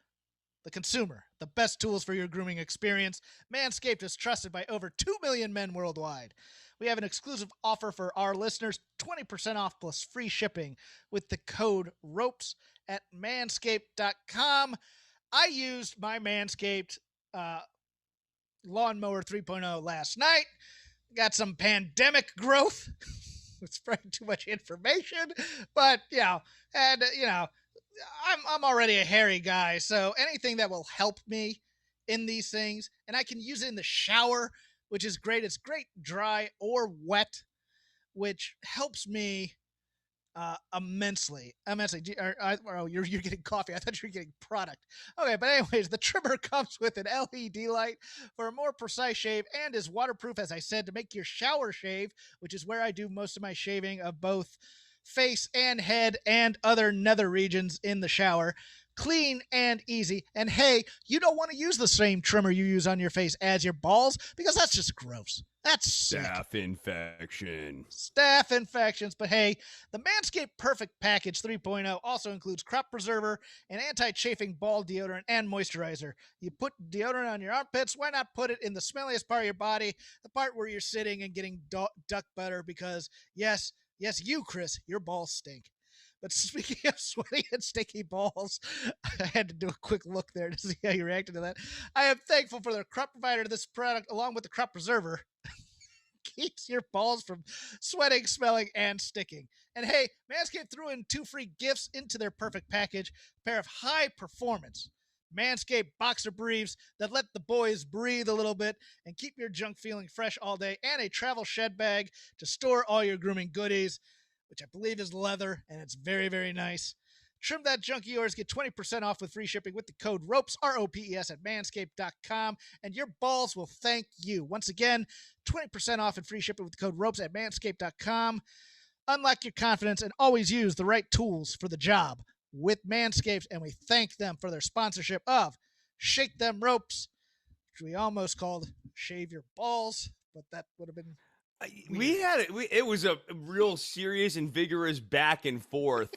S2: the consumer, the best tools for your grooming experience. Manscaped is trusted by over 2 million men worldwide. We have an exclusive offer for our listeners, 20% off plus free shipping with the code ROPES at manscaped.com. I used my Manscaped Lawnmower 3.0 last night. Got some pandemic growth. It's probably too much information, but I'm already a hairy guy, so anything that will help me in these things, and I can use it in the shower, which is great. It's great dry or wet, which helps me immensely. You're getting coffee. I thought you were getting product. Okay, but anyways, the trimmer comes with an LED light for a more precise shave and is waterproof, as I said, to make your shower shave, which is where I do most of my shaving of both face and head and other nether regions in the shower, clean and easy. And hey, you don't want to use the same trimmer you use on your face as your balls, because that's just gross. That's sick.
S3: Staph
S2: infections. But hey, the Manscaped Perfect Package 3.0 also includes crop preserver, an anti-chafing ball deodorant, and moisturizer. You put deodorant on your armpits, why not put it in the smelliest part of your body, the part where you're sitting and getting duck butter, because yes, you, Chris, your balls stink. But speaking of sweaty and sticky balls, I had to do a quick look there to see how you reacted to that. I am thankful for their crop provider to this product, along with the crop preserver. Keeps your balls from sweating, smelling, and sticking. And hey, Manscaped threw in 2 free gifts into their perfect package, a pair of high-performance Manscaped boxer briefs that let the boys breathe a little bit and keep your junk feeling fresh all day, and a travel shed bag to store all your grooming goodies, which I believe is leather, and it's very, very nice. Trim that junk of yours. Get 20% off with free shipping with the code ROPES, ROPES, at manscaped.com, and your balls will thank you. Once again, 20% off and free shipping with the code ROPES at manscaped.com. Unlock your confidence and always use the right tools for the job with Manscaped, and we thank them for their sponsorship of Shake Them Ropes, which we almost called Shave Your Balls, but that would have been weird.
S3: It was a real serious and vigorous back and forth.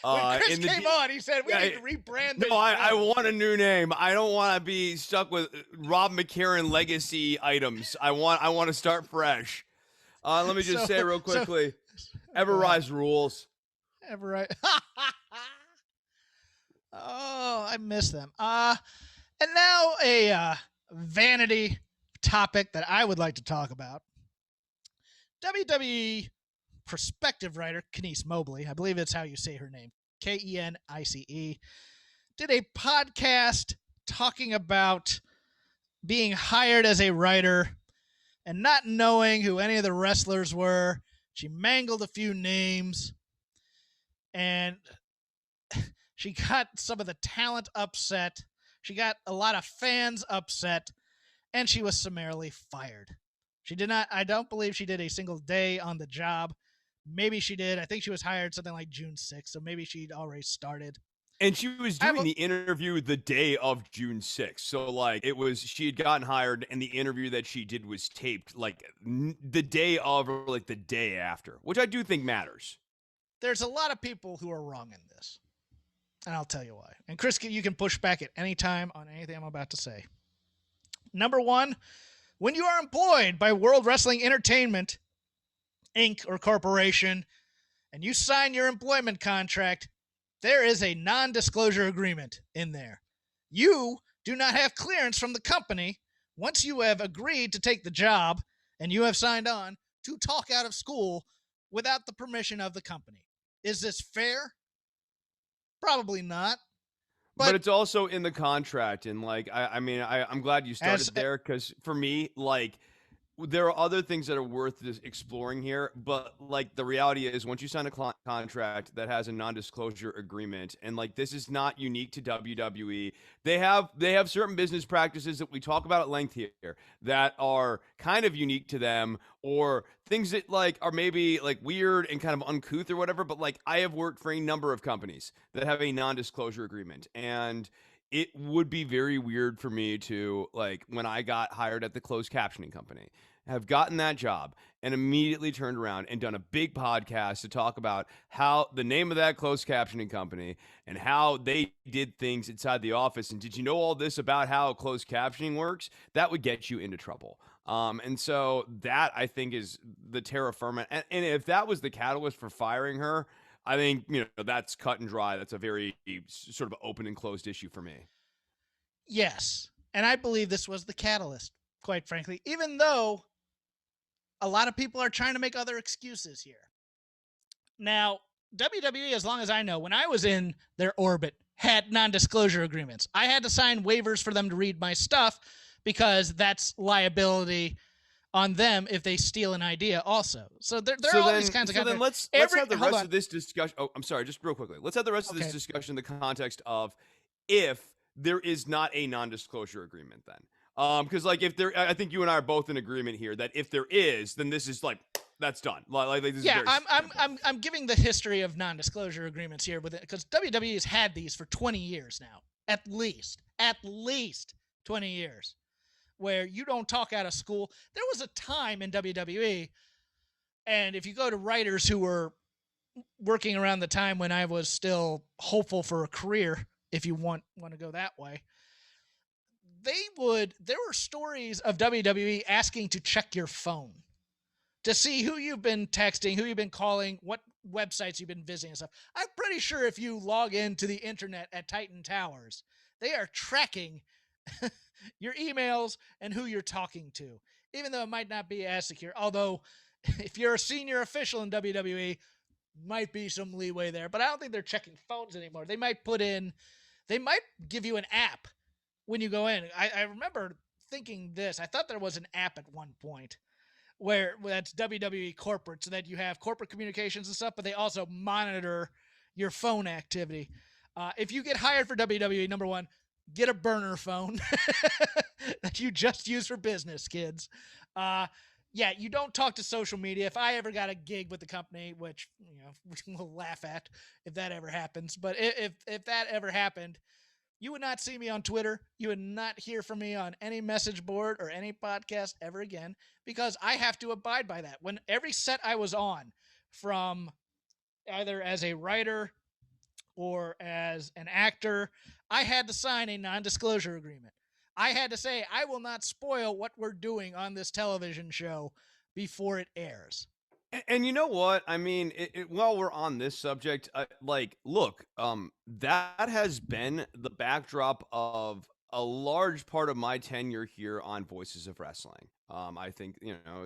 S2: When Chris came on, he said we need to rebrand this.
S3: No, I want a new name. I don't want to be stuck with Rob McCarran legacy items. I want to start fresh. Let me just say real quickly, Everrise rules.
S2: Everrise. Oh, I miss them. And now a vanity topic that I would like to talk about. WWE prospective writer Kenice Mobley, I believe that's how you say her name, Kenice, did a podcast talking about being hired as a writer and not knowing who any of the wrestlers were. She mangled a few names, and she got some of the talent upset. She got a lot of fans upset, and she was summarily fired. She did not, I don't believe she did a single day on the job. Maybe she did. I think she was hired something like June 6th, so maybe she'd already started.
S3: And she was doing the interview the day of June 6th. So, like, she had gotten hired, and the interview that she did was taped, like, the day of or, like, the day after, which I do think matters.
S2: There's a lot of people who are wrong in this, and I'll tell you why. And, Chris, you can push back at any time on anything I'm about to say. Number one, when you are employed by World Wrestling Entertainment, Inc. or Corporation, and you sign your employment contract, there is a non-disclosure agreement in there. You do not have clearance from the company once you have agreed to take the job and you have signed on to talk out of school without the permission of the company. Is this fair? Probably not.
S3: But it's also in the contract, and like I'm glad you started there, because for me, like, there are other things that are worth exploring here, but like the reality is, once you sign a contract that has a non-disclosure agreement, and like this is not unique to WWE, they have certain business practices that we talk about at length here that are kind of unique to them, or things that like are maybe like weird and kind of uncouth or whatever. But like I have worked for a number of companies that have a non-disclosure agreement, and it would be very weird for me to, like, when I got hired at the closed captioning company, have gotten that job and immediately turned around and done a big podcast to talk about how the name of that closed captioning company and how they did things inside the office. And did you know all this about how closed captioning works? That would get you into trouble. And so that, I think, is the terra firma. And if that was the catalyst for firing her, I think, that's cut and dry. That's a very sort of open and closed issue for me.
S2: Yes. And I believe this was the catalyst, quite frankly, even though a lot of people are trying to make other excuses here. Now, WWE, as long as I know, when I was in their orbit, had non-disclosure agreements. I had to sign waivers for them to read my stuff because that's liability on them if they steal an idea also. So there are all these kinds of...
S3: So then let's have the rest of this discussion... Oh, I'm sorry, just real quickly. Let's have the rest of this discussion in the context of if there is not a non-disclosure agreement then. Because like if there... I think you and I are both in agreement here that if there is, then this is like... That's done. Like this is
S2: I'm giving the history of non-disclosure agreements here with it because WWE has had these for 20 years now, at least 20 years, where you don't talk out of school. There was a time in WWE, and if you go to writers who were working around the time when I was still hopeful for a career, if you want to go that way, there were stories of WWE asking to check your phone to see who you've been texting, who you've been calling, what websites you've been visiting and stuff. I'm pretty sure if you log into the internet at Titan Towers, they are tracking your emails and who you're talking to, even though it might not be as secure. Although, if you're a senior official in WWE, might be some leeway there. But I don't think they're checking phones anymore. They might give you an app when you go in. I remember thinking this. I thought there was an app at one point where that's WWE corporate, so that you have corporate communications and stuff, but they also monitor your phone activity. If you get hired for WWE, number one, get a burner phone that you just use for business, kids. You don't talk to social media. If I ever got a gig with the company, which we'll laugh at if that ever happens, but if that ever happened, you would not see me on Twitter. You would not hear from me on any message board or any podcast ever again, because I have to abide by that. When every set I was on, from either as a writer or as an actor, I had to sign a non-disclosure agreement. I had to say, I will not spoil what we're doing on this television show before it airs.
S3: And you know what? I mean, while we're on this subject, look, that has been the backdrop of a large part of my tenure here on Voices of Wrestling. I think,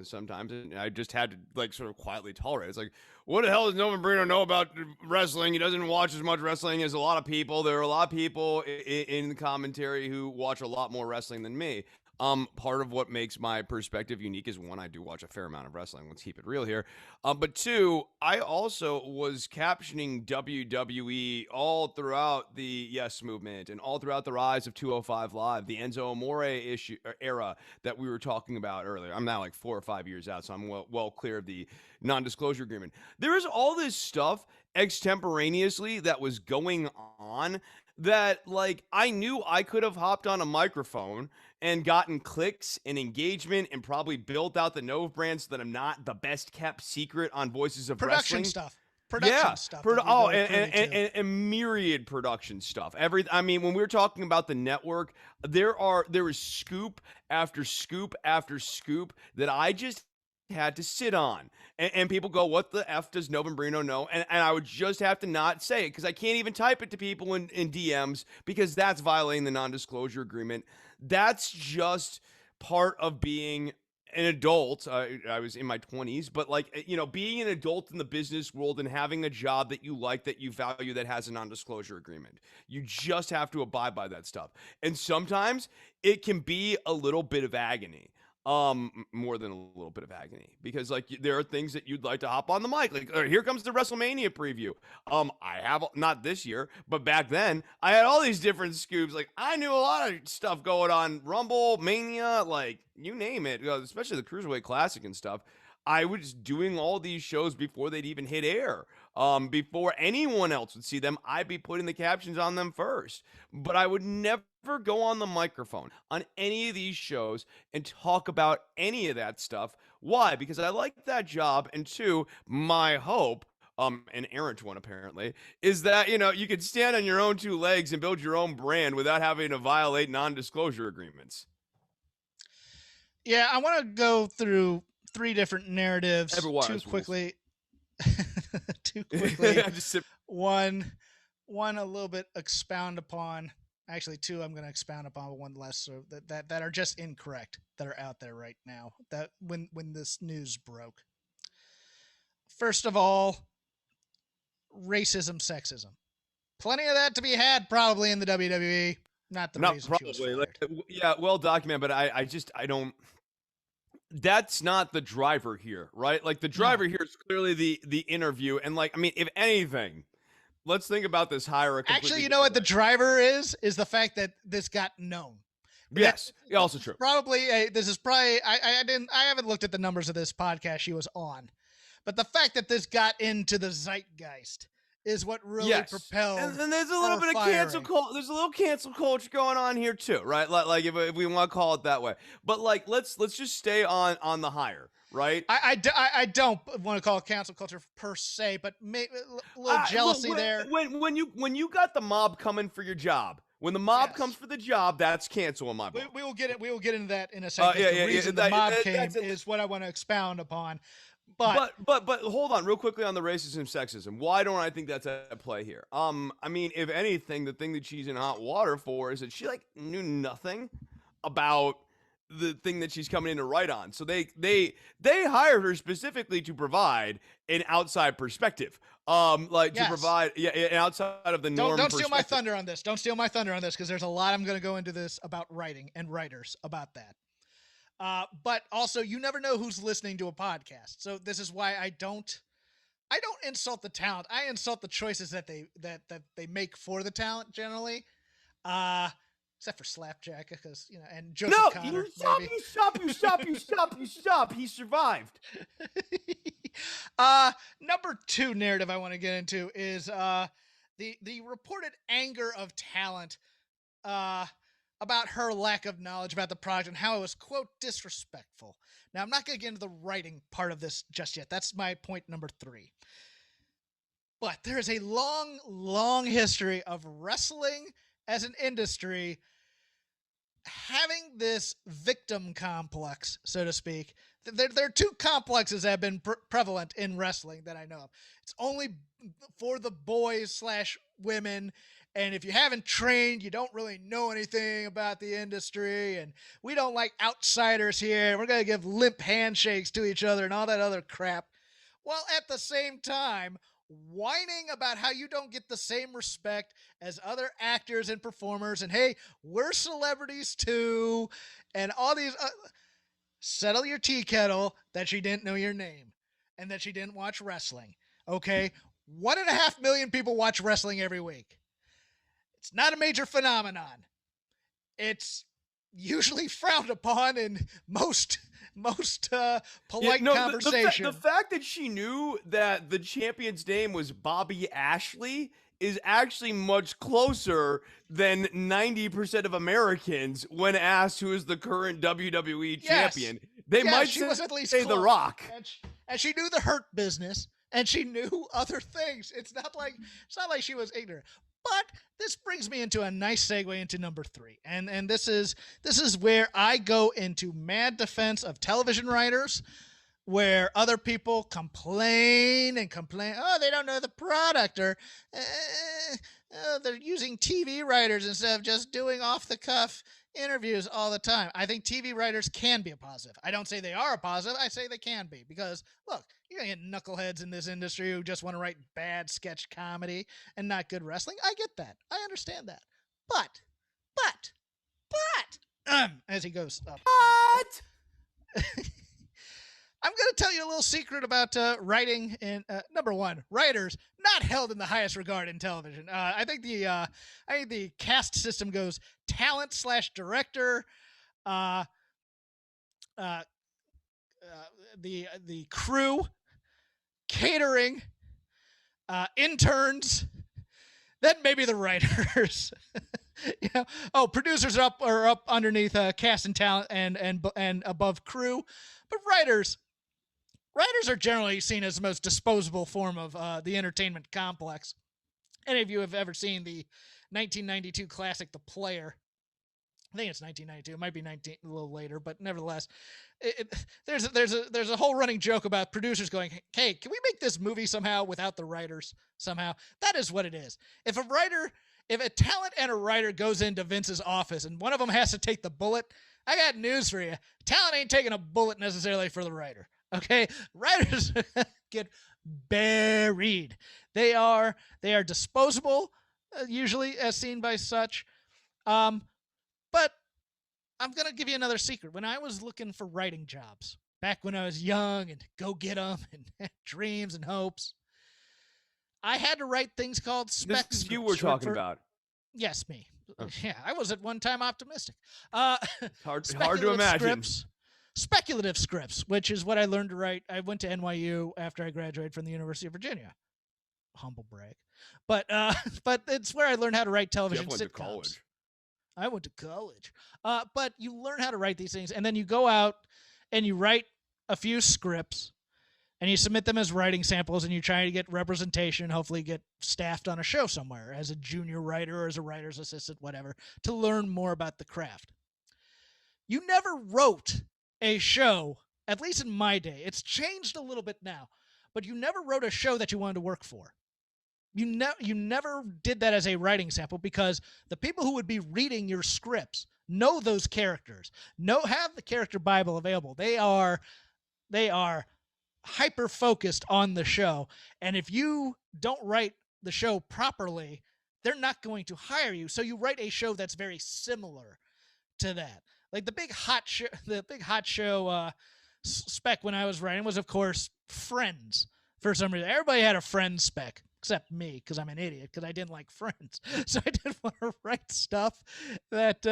S3: sometimes I just had to like sort of quietly tolerate it. It's like, what the hell does Novan Brino know about wrestling? He doesn't watch as much wrestling as a lot of people. There are a lot of people in the commentary who watch a lot more wrestling than me. Part of what makes my perspective unique is, one, I do watch a fair amount of wrestling. Let's keep it real here. But two, I also was captioning WWE all throughout the Yes Movement and all throughout the rise of 205 Live, the Enzo Amore era that we were talking about earlier. I'm now like 4 or 5 years out, so I'm well clear of the non-disclosure agreement. There is all this stuff extemporaneously that was going on that, like, I knew I could have hopped on a microphone and gotten clicks and engagement and probably built out the Nove brand so that I'm not the best kept secret on Voices of Wrestling.
S2: Production stuff.
S3: And myriad production stuff. When we're talking about the network, there is scoop after scoop after scoop that I just had to sit on. And people go, what the F does Novan Brino know? And I would just have to not say it, because I can't even type it to people in DMs, because that's violating the non-disclosure agreement. That's just part of being an adult. I was in my 20s, but being an adult in the business world and having a job that you like, that you value, that has a non-disclosure agreement. You just have to abide by that stuff. And sometimes it can be a little bit of agony. more than a little bit of agony, because like there are things that you'd like to hop on the mic, like here comes the WrestleMania preview. I have, not this year, but back then I had all these different scoops. Like I knew a lot of stuff going on, Rumble, Mania, like you name it, especially the Cruiserweight Classic and stuff. I was doing all these shows before they'd even hit air. Before anyone else would see them, I'd be putting the captions on them first. But I would never go on the microphone on any of these shows and talk about any of that stuff. Why? Because I like that job. And two, my hope, an errant one apparently, is that, you could stand on your own two legs and build your own brand without having to violate non-disclosure agreements.
S2: Yeah, I want to go through 3 different narratives too quickly. Too quickly. One a little bit expound upon. Actually, 2 I'm going to expound upon, but 1 less, so that are just incorrect, that are out there right now, that when this news broke. First of all, racism, sexism. Plenty of that to be had probably in the WWE. Not the reason she was fired.
S3: Yeah, well documented, but I don't. That's not the driver here, right? Like the driver here is clearly the interview, and like, I mean, if anything, let's think about this hire.
S2: Actually, you know what the driver is the fact that this got known.
S3: Yes, also true.
S2: Probably this is probably I haven't looked at the numbers of this podcast she was on, but the fact that this got into the zeitgeist is what really propelled.
S3: And then there's a little bit of cancel culture. There's a little cancel culture going on here too, right? Like if we want to call it that way. But like, let's just stay on the hire, right?
S2: I don't want to call it cancel culture per se, but maybe a little jealousy there.
S3: When you got the mob coming for your job. When the mob comes for the job, that's cancel in my book.
S2: We will get it. We will get into that in a second. The reason the mob came is what I want to expound upon. But
S3: hold on real quickly on the racism, sexism. Why don't I think that's at play here? I mean, if anything, the thing that she's in hot water for is that she like knew nothing about the thing that she's coming in to write on. So they hired her specifically to provide an outside perspective. To provide an outside of the norm.
S2: Don't steal my thunder on this. Don't steal my thunder on this, because there's a lot I'm going to go into this about writing and writers about that. But also, you never know who's listening to a podcast. So this is why I don't insult the talent. I insult the choices that they make for the talent generally. Except for Slapjack, because and Joseph Connor.
S3: You stop. He survived.
S2: Number 2 narrative I want to get into is the reported anger of talent about her lack of knowledge about the project and how it was, quote, disrespectful. Now, I'm not going to get into the writing part of this just yet. That's my point number 3. But there is a long, long history of wrestling as an industry having this victim complex, so to speak. There are 2 complexes that have been prevalent in wrestling that I know of. It's only for the boys / women. And if you haven't trained, you don't really know anything about the industry. And we don't like outsiders here. We're going to give limp handshakes to each other and all that other crap. While at the same time, whining about how you don't get the same respect as other actors and performers. And hey, we're celebrities too. And all these... settle your tea kettle that she didn't know your name and that she didn't watch wrestling. Okay? 1.5 million people watch wrestling every week. It's not a major phenomenon. It's usually frowned upon in most polite conversation.
S3: The fact that she knew that the champion's name was Bobby Ashley is actually much closer than 90% of Americans when asked who is the current WWE champion. They might say The Rock.
S2: And she knew the Hurt Business, and she knew other things. It's not like she was ignorant. But this brings me into a nice segue into number 3. And this is where I go into mad defense of television writers, where other people complain. Oh, they don't know the product, or they're using TV writers instead of just doing off-the-cuff interviews all the time. I think TV writers can be a positive. I don't say they are a positive. I say they can be, because look, you're going to get knuckleheads in this industry who just want to write bad sketch comedy and not good wrestling. I get that. I understand that. But, as he goes up. I'm going to tell you a little secret about writing. And number one, writers not held in the highest regard in television. I think the cast system goes talent/director, uh, uh, the crew, catering, interns, then maybe the writers. Producers are up underneath cast and talent and above crew, but writers are generally seen as the most disposable form of the entertainment complex. Any of you have ever seen the 1992 classic The Player? I think it's 1992. It might be a little later, but nevertheless, there's a whole running joke about producers going, "Hey, can we make this movie somehow without the writers? Somehow." That is what it is. If a talent and a writer goes into Vince's office and one of them has to take the bullet, I got news for you. Talent ain't taking a bullet necessarily for the writer. Okay, writers get buried. They are disposable, usually as seen by such. But I'm going to give you another secret. When I was looking for writing jobs, back when I was young and go get them and had dreams and hopes, I had to write things called spec
S3: This is
S2: scripts.
S3: you were talking about.
S2: Yes, me.
S3: Oh.
S2: Yeah, I was at one time optimistic.
S3: Hard to imagine.
S2: Speculative scripts, which is what I learned to write. I went to NYU after I graduated from the University of Virginia. Humble brag. But it's where I learned how to write television sitcoms.
S3: To college.
S2: I went to college. But you learn how to write these things, and then you go out and you write a few scripts, and you submit them as writing samples, and you try to get representation and hopefully get staffed on a show somewhere as a junior writer or as a writer's assistant, whatever, to learn more about the craft. You never wrote a show, at least in my day. It's changed a little bit now, but you never wrote a show that you wanted to work for. You never did that as a writing sample, because the people who would be reading your scripts know those characters, have the character Bible available. They are hyper focused on the show, and if you don't write the show properly, they're not going to hire you. So you write a show that's very similar to that. Like the big hot show spec when I was writing was, of course, Friends. For some reason, everybody had a Friends spec except me, because I'm an idiot, because I didn't like Friends. So I didn't want to write stuff that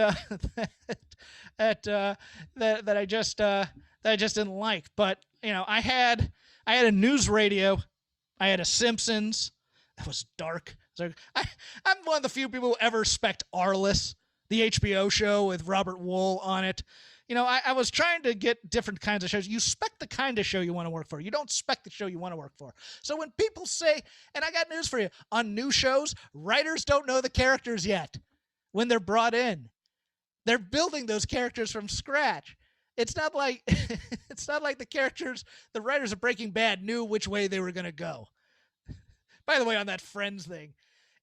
S2: I just didn't like. But I had a news radio, I had a Simpsons. That was dark. So I'm one of the few people who ever spec'd Arliss, the HBO show with Robert Wool on it. I was trying to get different kinds of shows. You spec the kind of show you want to work for. You don't spec the show you want to work for. So when people say, and I got news for you, on new shows, writers don't know the characters yet when they're brought in. They're building those characters from scratch. It's not like the writers of Breaking Bad knew which way they were going to go. By the way, on that Friends thing,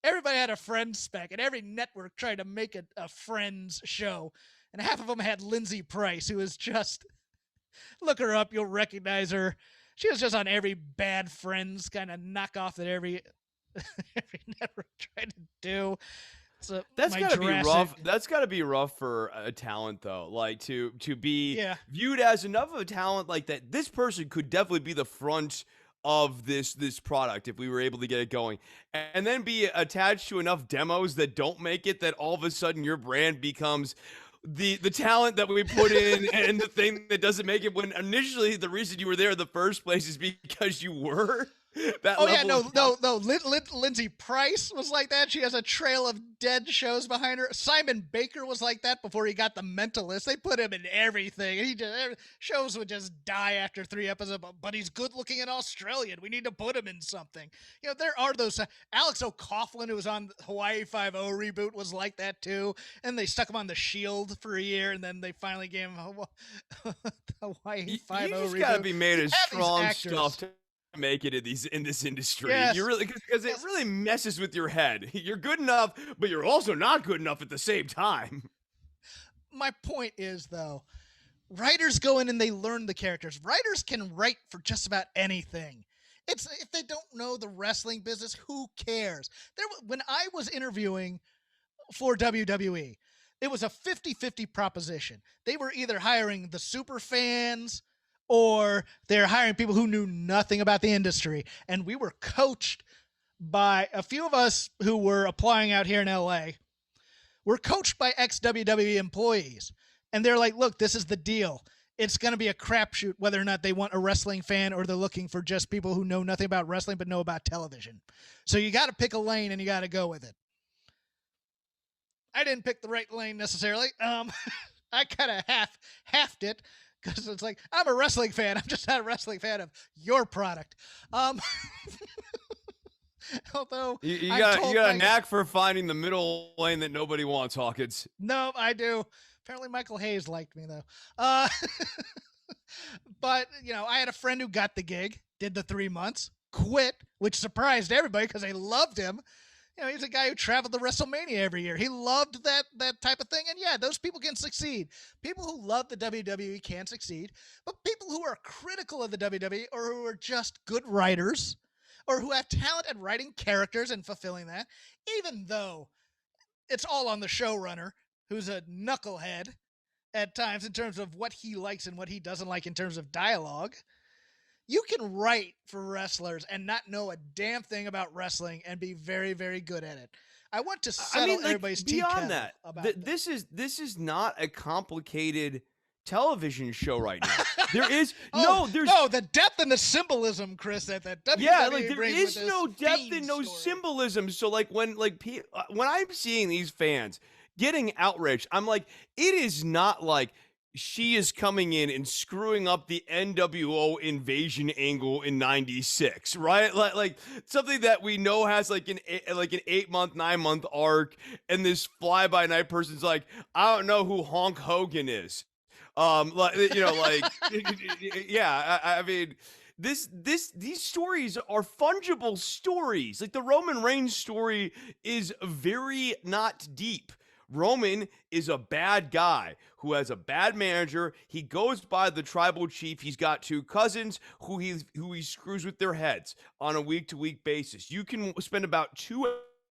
S2: everybody had a Friends spec, and every network tried to make a Friends show. And half of them had Lindsay Price, who was just, look her up, you'll recognize her. She was just on every bad Friends kind of knockoff that every network tried to do. So
S3: that's gotta be rough. That's gotta be rough for a talent, though. Like to be viewed as enough of a talent like that. This person could definitely be the front of this product if we were able to get it going, and then be attached to enough demos that don't make it, that all of a sudden your brand becomes the talent that we put in and the thing that doesn't make it, when initially the reason you were there in the first place is because you were that
S2: Lindsay Price was like that. She has a trail of dead shows behind her. Simon Baker was like that before he got The Mentalist. They put him in everything, and shows would just die after 3 episodes. But he's good looking and Australian. We need to put him in something. There are those. Alex O'Coughlin, who was on Hawaii 5-0 reboot, was like that too. And they stuck him on The Shield for a year, and then they finally gave him Hawaii 5-0
S3: You just
S2: reboot.
S3: gotta be made of strong stuff to make it in this industry.
S2: Yes.
S3: You really, because it really messes with your head. You're good enough, but you're also not good enough at the same time.
S2: My point is, though, writers go in and they learn the characters. Writers can write for just about anything. If they don't know the wrestling business, who cares? When I was interviewing for WWE, it was a 50-50 proposition. They were either hiring the super fans or they're hiring people who knew nothing about the industry. And we were coached by a few of us who were applying out here in LA. We're coached by ex-WWE employees. And they're like, look, this is the deal. It's going to be a crapshoot whether or not they want a wrestling fan or they're looking for just people who know nothing about wrestling but know about television. So you got to pick a lane and you got to go with it. I didn't pick the right lane necessarily. I kind of halved it because it's like, I'm a wrestling fan. I'm just not a wrestling fan of your product. Although
S3: you got a knack for finding the middle lane that nobody wants, Hawkins.
S2: No, I do. Apparently Michael Hayes liked me though. But I had a friend who got the gig, did the 3 months, quit, which surprised everybody because they loved him. He's a guy who traveled to WrestleMania every year. He loved that type of thing. And yeah, those people can succeed. People who love the WWE can succeed. But people who are critical of the WWE or who are just good writers or who have talent at writing characters and fulfilling that, even though it's all on the showrunner, who's a knucklehead at times in terms of what he likes and what he doesn't like in terms of dialogue. You can write for wrestlers and not know a damn thing about wrestling and be very, very good at it. I want to settle everybody's tea kettle
S3: beyond that.
S2: About that.
S3: This is not a complicated television show right now. There is
S2: the depth and the symbolism, Chris, that WWE
S3: there
S2: brings
S3: is
S2: with
S3: no
S2: this
S3: depth and no
S2: story.
S3: symbolism. So when I'm seeing these fans getting outraged, I'm like, it is not like she is coming in and screwing up the NWO invasion angle in '96, right? Like something that we know has like an 8-month, 9-month arc, and this fly-by-night person's like, I don't know who Hulk Hogan is. I mean, these stories are fungible stories. Like the Roman Reigns story is very not deep. Roman is a bad guy who has a bad manager. He goes by the tribal chief. He's got 2 cousins who he screws with their heads on a week-to-week basis. You can spend about 2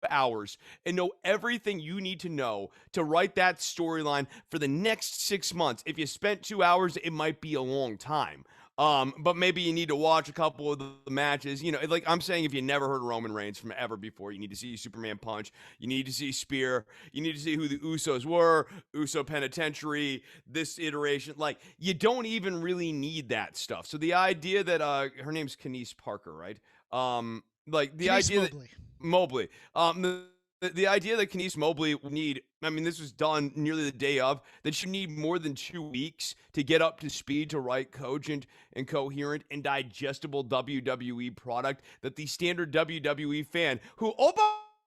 S3: hours and know everything you need to know to write that storyline for the next 6 months. If you spent 2 hours, it might be a long time. But maybe you need to watch a couple of the matches. Like I'm saying, if you never heard of Roman Reigns from ever before, you need to see Superman Punch. You need to see Spear. You need to see who the Usos were, Uso Penitentiary, this iteration. Like, you don't even really need that stuff. So the idea that her name's Kenise Parker, right? Mobley. The idea that Kenise Mobley would need, this was done nearly the day of, that she need more than 2 weeks to get up to speed to write cogent and coherent and digestible WWE product that the standard WWE fan who,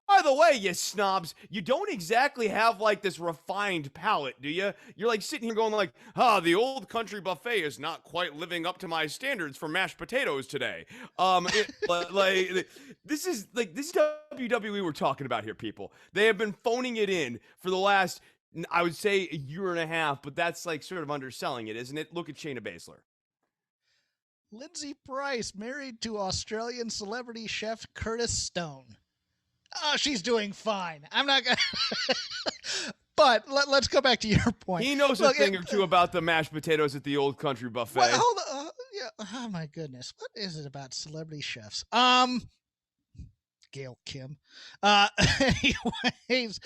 S3: by the way, you snobs, you don't exactly have like this refined palate, do you? You're like sitting here going like, the old country buffet is not quite living up to my standards for mashed potatoes today. This is WWE we're talking about here, people. They have been phoning it in for the last, I would say, a year and a half, but that's like sort of underselling it, isn't it? Look at Shayna Baszler.
S2: Lindsay Price, married to Australian celebrity chef Curtis Stone. Oh, she's doing fine. I'm not going to... But let's go back to your point.
S3: He knows a thing or two about the mashed potatoes at the old country buffet.
S2: Well, hold on. Oh, my goodness. What is it about celebrity chefs? Gail Kim. Anyways,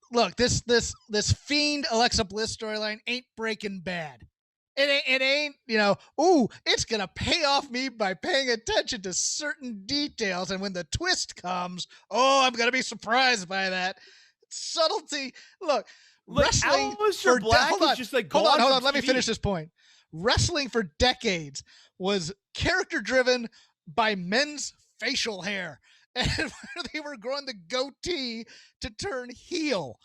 S2: look, this Fiend Alexa Bliss storyline ain't Breaking Bad. It ain't, it's going to pay off me by paying attention to certain details. And when the twist comes, I'm going to be surprised by that. Subtlety. Look, wrestling
S3: for Black is just like
S2: hold on. Let me finish this point. Wrestling for decades was character driven by men's facial hair. And they were growing the goatee to turn heel.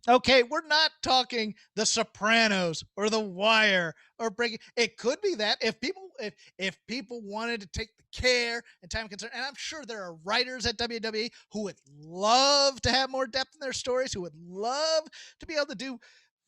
S2: Okay, we're not talking The Sopranos or The Wire or Breaking. It could be that if people wanted to take the care and time and concern, and I'm sure there are writers at WWE who would love to have more depth in their stories, who would love to be able to do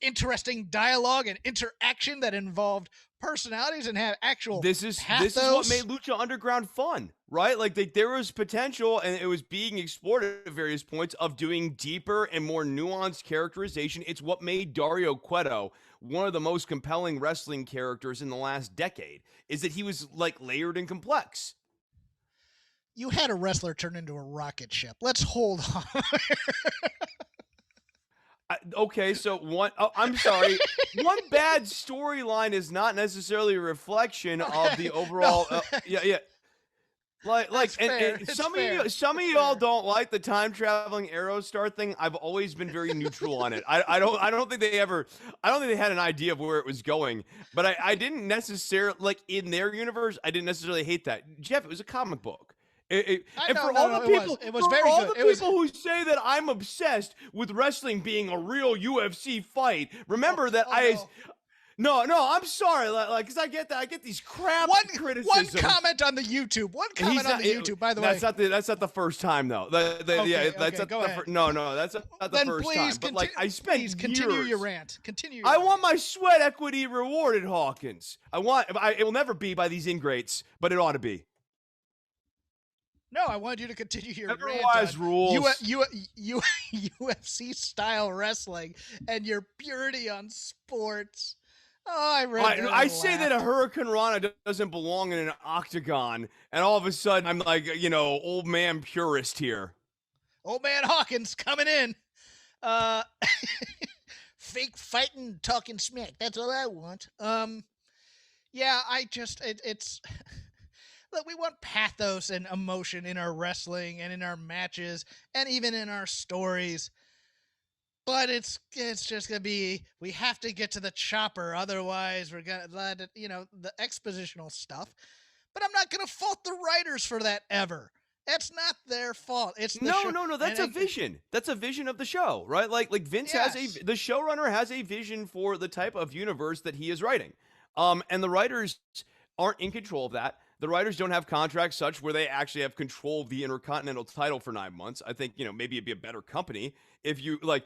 S2: interesting dialogue and interaction that involved personalities and had actual
S3: This is
S2: pathos.
S3: what made Lucha Underground fun, right? Like there was potential, and it was being explored at various points of doing deeper and more nuanced characterization. It's what made Dario Cueto one of the most compelling wrestling characters in the last decade. Is that he was like layered and complex.
S2: You had a wrestler turn into a rocket ship. Let's hold on.
S3: Okay, so I'm sorry. One bad storyline is not necessarily a reflection of the overall.
S2: No.
S3: Yeah. Like, and some of y'all don't like the time traveling Aerostar thing. I've always been very neutral on it. I don't think they had an idea of where it was going. But I didn't necessarily like in their universe. I didn't necessarily hate that. Jeff, it was a comic book.
S2: It was
S3: for
S2: very
S3: all
S2: good.
S3: the people who say that I'm obsessed with wrestling being a real UFC fight, remember that No, I'm sorry. Like, because I get that. I get these crap criticisms.
S2: One comment on the YouTube. By the way.
S3: That's not the first time, though. That's not
S2: go ahead.
S3: No, that's not the
S2: Then
S3: first
S2: please
S3: time. But like, I spent years.
S2: Continue your rant.
S3: I want my sweat equity rewarded, Hawkins. It will never be by these ingrates, but it ought to be.
S2: No, I wanted you to continue your
S3: rant on rules.
S2: UFC style wrestling and your purity on sports. Oh,
S3: I say that a Hurricane Rana doesn't belong in an octagon, and all of a sudden I'm like, old man purist here.
S2: Old man Hawkins coming in. Fake fighting, talking smack. That's all I want. Yeah, it's look, we want pathos and emotion in our wrestling and in our matches and even in our stories. But it's just going to be, we have to get to the chopper. Otherwise, we're going to let it, the expositional stuff. But I'm not going to fault the writers for that ever. It's not their fault. It's the show.
S3: No. That's a vision. That's a vision of the show, right? Like Vince the showrunner has a vision for the type of universe that he is writing. And the writers aren't in control of that. The writers don't have contracts such where they actually have control of the Intercontinental title for 9 months. I think, maybe it'd be a better company if you like.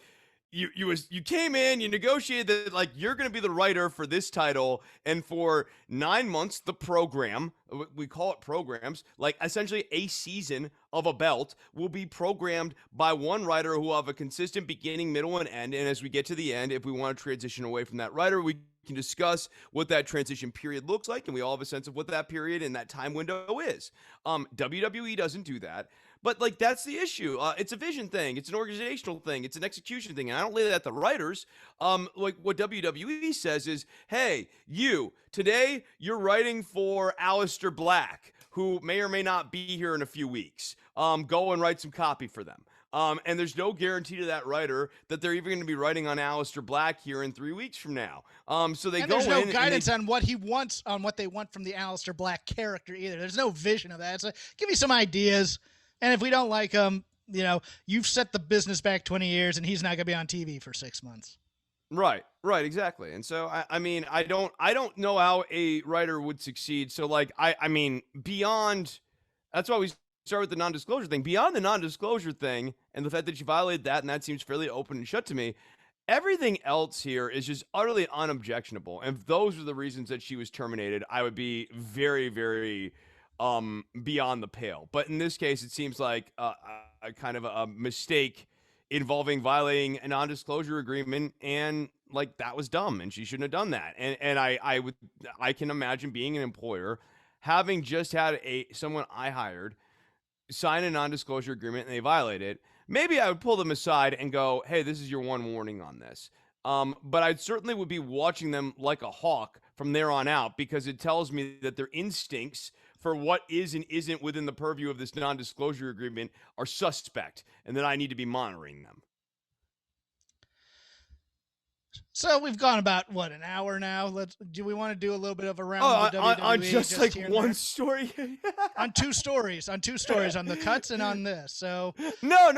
S3: You came in, you negotiated that like you're going to be the writer for this title, and for 9 months the program, we call it programs, like essentially a season of a belt will be programmed by one writer who will have a consistent beginning, middle, and end. And as we get to the end, if we want to transition away from that writer, we can discuss what that transition period looks like, and we all have a sense of what that period and that time window is. WWE doesn't do that. But, like, that's the issue. It's a vision thing. It's an organizational thing. It's an execution thing. And I don't lay that at the writers. Like, what WWE says is, hey, today you're writing for Aleister Black, who may or may not be here in a few weeks. Go and write some copy for them. And there's no guarantee to that writer that they're even going to be writing on Aleister Black here in 3 weeks from now. So they go in.
S2: There's no guidance on what he wants, on what they want from the Aleister Black character either. There's no vision of that. It's like, give me some ideas. And if we don't like him, you've set the business back 20 years and he's not going to be on TV for 6 months.
S3: Right, exactly. And so, I mean, I don't know how a writer would succeed. So, like, I mean, beyond, that's why we start with the non-disclosure thing. Beyond the non-disclosure thing and the fact that you violated that, and that seems fairly open and shut to me, everything else here is just utterly unobjectionable. And if those were the reasons that she was terminated, I would be very, very beyond the pale. But in this case, it seems like a kind of a mistake involving violating a non-disclosure agreement, and like that was dumb, and she shouldn't have done that. And I can imagine being an employer, having just had someone I hired sign a non-disclosure agreement and they violate it. Maybe I would pull them aside and go, hey, this is your one warning on this. But I certainly would be watching them like a hawk from there on out, because it tells me that their instincts for what is and isn't within the purview of this non-disclosure agreement are suspect, and that I need to be monitoring them.
S2: So we've gone about, an hour now? Do we want to do a little bit of a round of WWE?
S3: On just like one story?
S2: on two stories, on the cuts and on this. So
S3: no.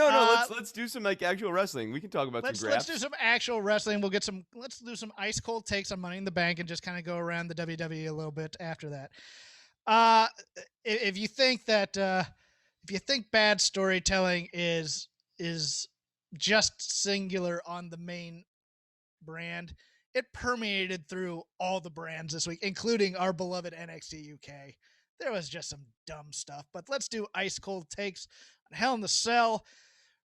S3: Let's do some like actual wrestling. We can talk about some graphs.
S2: Let's do some actual wrestling. Let's do some ice cold takes on Money in the Bank and just kind of go around the WWE a little bit after that. If you think bad storytelling is just singular on the main brand. It permeated through all the brands this week, including our beloved NXT UK. There was just some dumb stuff, but let's do ice cold takes on Hell in the Cell.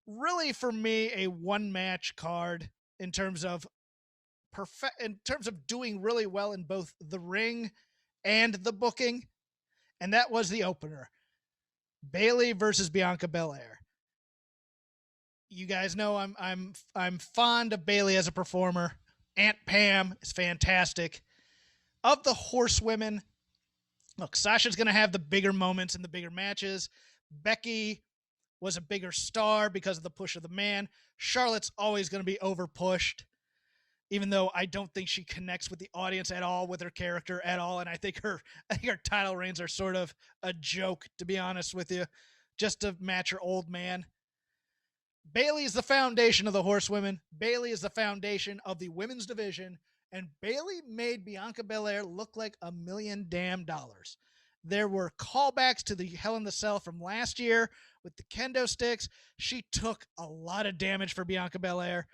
S2: Really, for me, a one match card in terms of doing really well in both the ring and the booking, and that was the opener. Bayley versus Bianca Belair. You guys know I'm fond of Bayley as a performer. Aunt Pam is fantastic. Of the horsewomen, look, Sasha's going to have the bigger moments and the bigger matches. Becky was a bigger star because of the push of the man. Charlotte's always going to be over pushed, even though I don't think she connects with the audience at all, with her character at all. And I think her title reigns are sort of a joke, to be honest with you, just to match her old man. Bayley is the foundation of the horsewomen. Bayley is the foundation of the women's division. And Bayley made Bianca Belair look like $1 million damn. There were callbacks to the Hell in the Cell from last year with the kendo sticks. She took a lot of damage for Bianca Belair.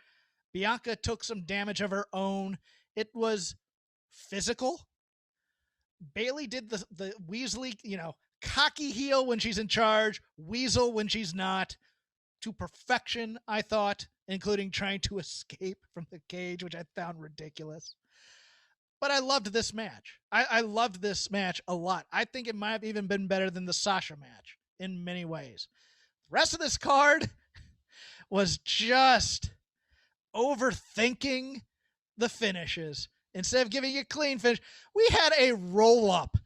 S2: Bianca took some damage of her own. It was physical. Bayley did the Weasley, cocky heel when she's in charge, weasel when she's not, to perfection, I thought, including trying to escape from the cage, which I found ridiculous. But I loved this match. I loved this match a lot. I think it might have even been better than the Sasha match in many ways. The rest of this card was just overthinking the finishes. Instead of giving a clean finish, we had a roll-up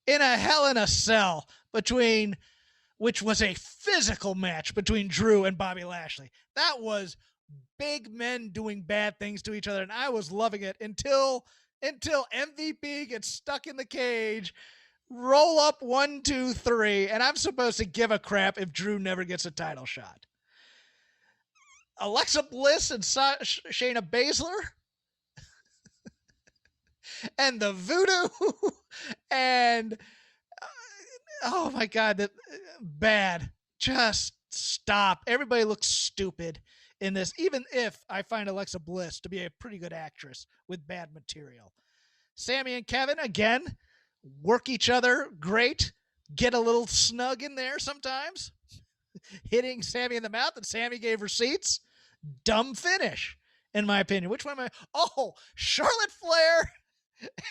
S2: in a Hell in a Cell which was a physical match between Drew and Bobby Lashley. That was big men doing bad things to each other, and I was loving it until MVP gets stuck in the cage, roll up 1, 2, 3, and I'm supposed to give a crap if Drew never gets a title shot. Alexa Bliss and Shayna Baszler and the Voodoo and oh my God, that bad. Just stop. Everybody looks stupid in this, even if I find Alexa Bliss to be a pretty good actress with bad material. Sammy and Kevin, again, work each other great. Get a little snug in there sometimes. Hitting Sammy in the mouth, and Sammy gave receipts. Dumb finish, in my opinion. Which one am I? Oh, Charlotte Flair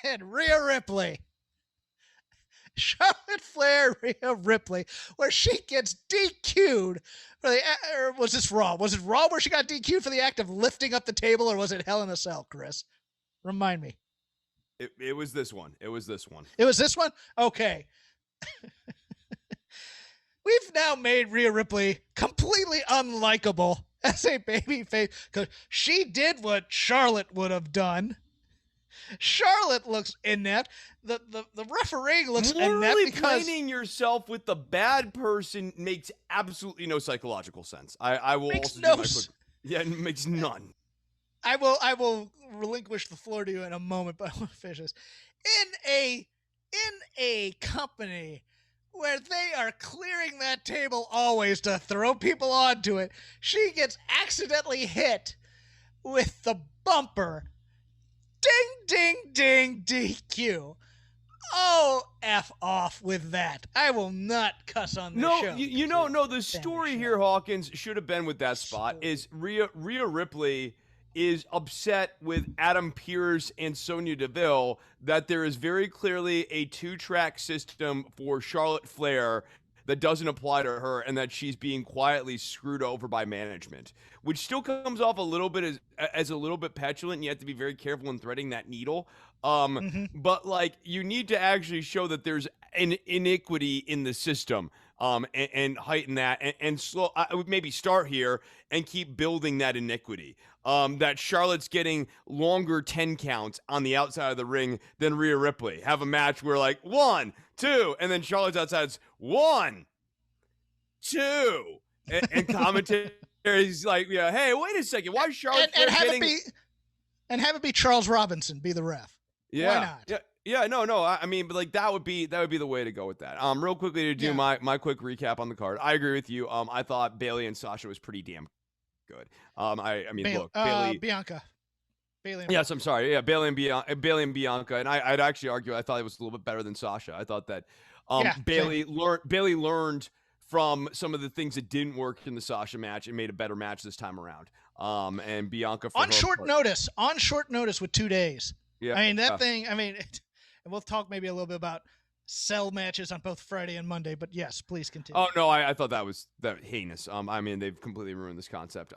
S2: and Rhea Ripley. Charlotte Flair, Rhea Ripley, where she gets DQ'd for or was this Raw? Was it Raw where she got DQ'd for the act of lifting up the table, or was it Hell in a Cell, Chris? Remind me.
S3: It was this one. It was this one.
S2: It was this one? Okay. We've now made Rhea Ripley completely unlikable as a babyface because she did what Charlotte would have done. Charlotte looks inept. The refereeing looks inept because
S3: painting yourself with the bad person makes absolutely no psychological sense. I will also do my quick. Yeah, it makes none.
S2: I will relinquish the floor to you in a moment, but I want to finish this. In a company where they are clearing that table always to throw people onto it, she gets accidentally hit with the bumper. Ding, ding, ding, DQ. Oh, F off with that. I will not cuss on this show.
S3: No, the story here, Hawkins, should have been with that spot is Rhea Ripley is upset with Adam Pearce and Sonya Deville that there is very clearly a 2-track system for Charlotte Flair that doesn't apply to her, and that she's being quietly screwed over by management, which still comes off a little bit as a little bit petulant, and you have to be very careful in threading that needle. But like, you need to actually show that there's an iniquity in the system, and heighten that, and slow. I would maybe start here and keep building that iniquity. That Charlotte's getting longer 10 counts on the outside of the ring than Rhea Ripley. Have a match where like 1, 2, and then Charlotte's outside. It's 1, 2, and commentary's like, yeah, hey, wait a second, why is Charlotte
S2: and have it be Charles Robinson be the ref?
S3: Yeah,
S2: why not?
S3: Yeah, no. I mean, but like that would be the way to go with that. Real quickly to do my quick recap on the card. I agree with you. I thought Bayley and Sasha was pretty damn good. I mean, look, Bayley,
S2: Bianca Bailey and
S3: Yes,
S2: Bianca.
S3: I'm sorry. Yeah, Bailey and Bianca, and I'd actually argue I thought it was a little bit better than Sasha. I thought that
S2: Yeah, same.
S3: Bailey learned from some of the things that didn't work in the Sasha match and made a better match this time around. And Bianca for
S2: On
S3: her
S2: short
S3: part.
S2: notice. On short notice with 2 days.
S3: Yeah,
S2: I mean, that thing. I mean, and we'll talk maybe a little bit about cell matches on both Friday and Monday. But yes, please continue.
S3: Oh no, I thought that was heinous. I mean, they've completely ruined this concept.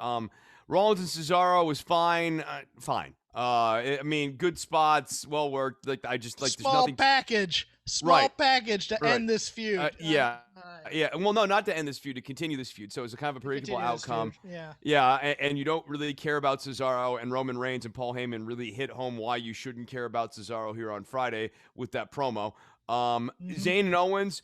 S3: Rollins and Cesaro was fine, fine. I mean, good spots, well worked. Like I just like
S2: small
S3: there's nothing.
S2: package,
S3: Right.
S2: package to
S3: Right.
S2: end this feud.
S3: Yeah. Yeah. Well, no, not to end this feud, to continue this feud. So it was a kind of a predictable
S2: Continue this
S3: outcome.
S2: feud, yeah.
S3: Yeah, and you don't really care about Cesaro, and Roman Reigns and Paul Heyman really hit home why you shouldn't care about Cesaro here on Friday with that promo. Zayn and Owens,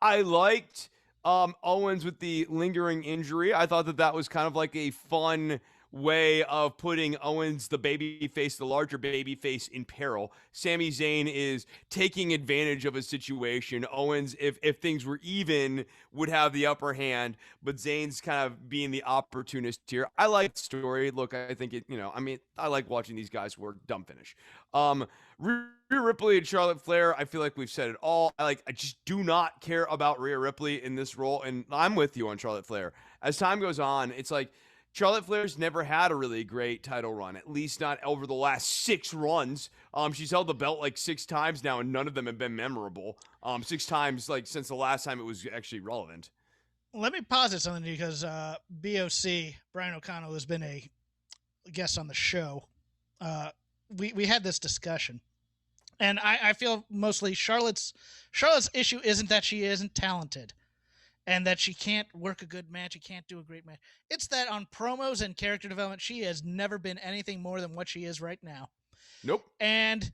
S3: I liked Owens with the lingering injury. I thought that was kind of like a fun way of putting Owens, the baby face, the larger baby face, in peril. Sami Zayn is taking advantage of a situation. Owens, if things were even, would have the upper hand, but Zayn's kind of being the opportunist here. I like the story. Look, I think it, I mean, I like watching these guys work. Dumb finish. Rhea Ripley and Charlotte Flair, I feel like we've said it all. I just do not care about Rhea Ripley in this role, and I'm with you on Charlotte Flair. As time goes on, it's like Charlotte Flair's never had a really great title run, at least not over the last 6 runs. She's held the belt like 6 times now, and none of them have been memorable. 6 times, like, since the last time it was actually relevant.
S2: Let me posit something because BOC, Brian O'Connell, has been a guest on the show. We had this discussion, and I feel mostly Charlotte's issue isn't that she isn't talented and that she can't work a good match, she can't do a great match. It's that on promos and character development, she has never been anything more than what she is right now.
S3: Nope.
S2: And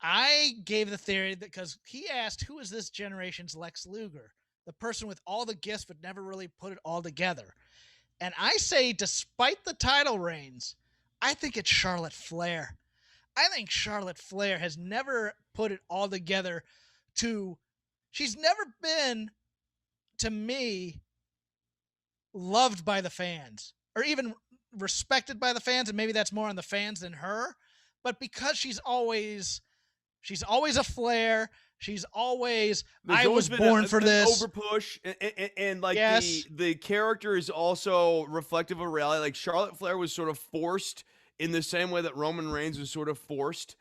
S2: I gave the theory that because he asked, who is this generation's Lex Luger? The person with all the gifts but never really put it all together. And I say, despite the title reigns, I think it's Charlotte Flair. I think Charlotte Flair has never put it all together she's never been, to me, loved by the fans or even respected by the fans. And maybe that's more on the fans than her, but because she's always a Flair. I was born for this.
S3: Overpush and like
S2: yes.
S3: the character is also reflective of reality. Like Charlotte Flair was sort of forced in the same way that Roman Reigns was sort of forced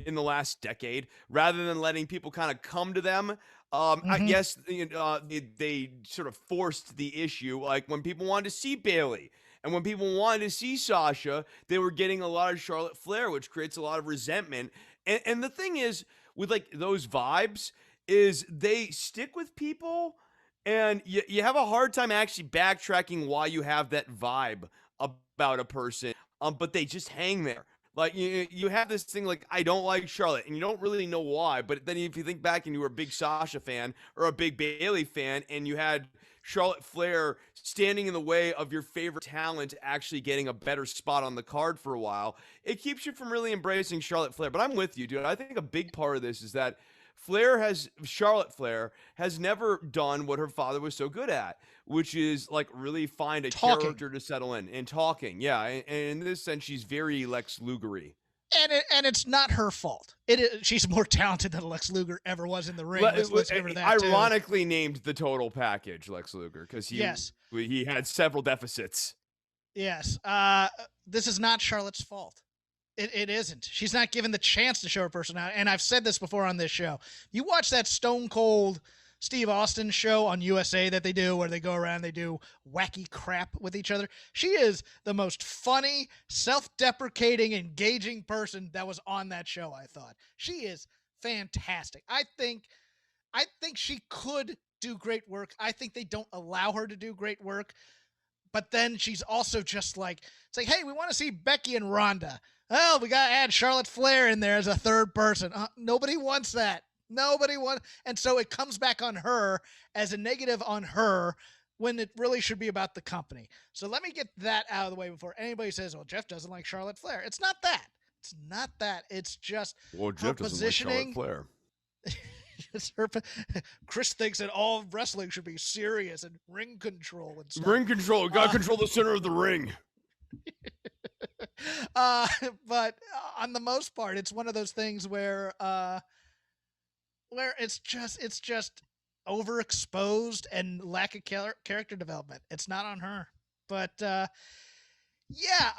S3: in the last decade, rather than letting people kind of come to them. I guess they sort of forced the issue. Like when people wanted to see Bailey and when people wanted to see Sasha, they were getting a lot of Charlotte Flair, which creates a lot of resentment. And the thing is, with like those vibes, is they stick with people, and you have a hard time actually backtracking why you have that vibe about a person. But they just hang there. Like you have this thing like, I don't like Charlotte, and you don't really know why. But then if you think back and you were a big Sasha fan or a big Bailey fan, and you had Charlotte Flair standing in the way of your favorite talent actually getting a better spot on the card for a while, it keeps you from really embracing Charlotte Flair. But I'm with you, dude. I think a big part of this is that Charlotte Flair has never done what her father was so good at, which is like really find a character to settle in and talking. Yeah. And in this sense, she's very Lex Luger-y.
S2: And it's not her fault. She's more talented than Lex Luger ever was in the ring. Let's give her that.
S3: Ironically named the total package Lex Luger because he had several deficits.
S2: Yes. This is not Charlotte's fault. It isn't. She's not given the chance to show her personality. And I've said this before on this show. You watch that Stone Cold Steve Austin show on USA that they do where they go around, they do wacky crap with each other. She is the most funny, self-deprecating, engaging person that was on that show, I thought. She is fantastic. I think she could do great work. I think they don't allow her to do great work. But then she's also just like, it's like, hey, we want to see Becky and Ronda. Oh, we got to add Charlotte Flair in there as a third person. Nobody wants that. Nobody wants. And so it comes back on her as a negative on her when it really should be about the company. So let me get that out of the way before anybody says, well, Jeff doesn't like Charlotte Flair. It's not that. It's not that. It's just
S3: Jeff doesn't like Charlotte Flair.
S2: Chris thinks that all wrestling should be serious and ring control and stuff.
S3: Ring control. Got to control the center of the ring.
S2: But on the most part, it's one of those things where it's just overexposed and lack of character development. It's not on her, but yeah,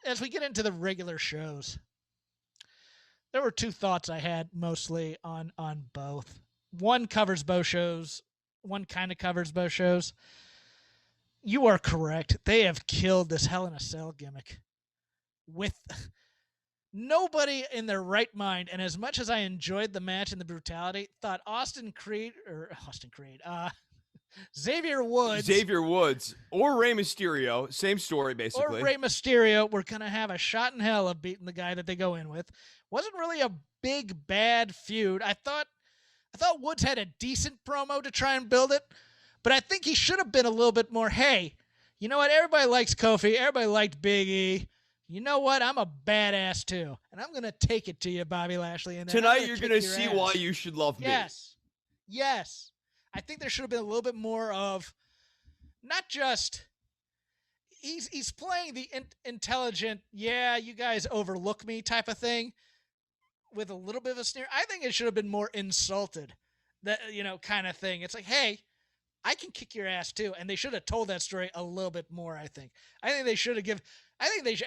S2: as we get into the regular shows, there were two thoughts I had mostly on both. One covers both shows. One kind of covers both shows. You are correct. They have killed this Hell in a Cell gimmick with nobody in their right mind. And as much as I enjoyed the match and the brutality, thought Xavier
S3: Woods or Rey Mysterio, same story basically.
S2: Or Rey Mysterio were going to have a shot in hell of beating the guy that they go in with. Wasn't really a big bad feud. I thought Woods had a decent promo to try and build it, but I think he should have been a little bit more, hey, you know what? Everybody likes Kofi. Everybody liked Big E. You know what? I'm a badass too, and I'm going to take it to you, Bobby Lashley. And
S3: tonight you're going to see why you should love me.
S2: Yes. I think there should have been a little bit more of not just he's playing the intelligent, yeah, you guys overlook me type of thing with a little bit of a sneer. I think it should have been more insulted, that kind of thing. It's like, hey, I can kick your ass too, and they should have told that story a little bit more. I think they should have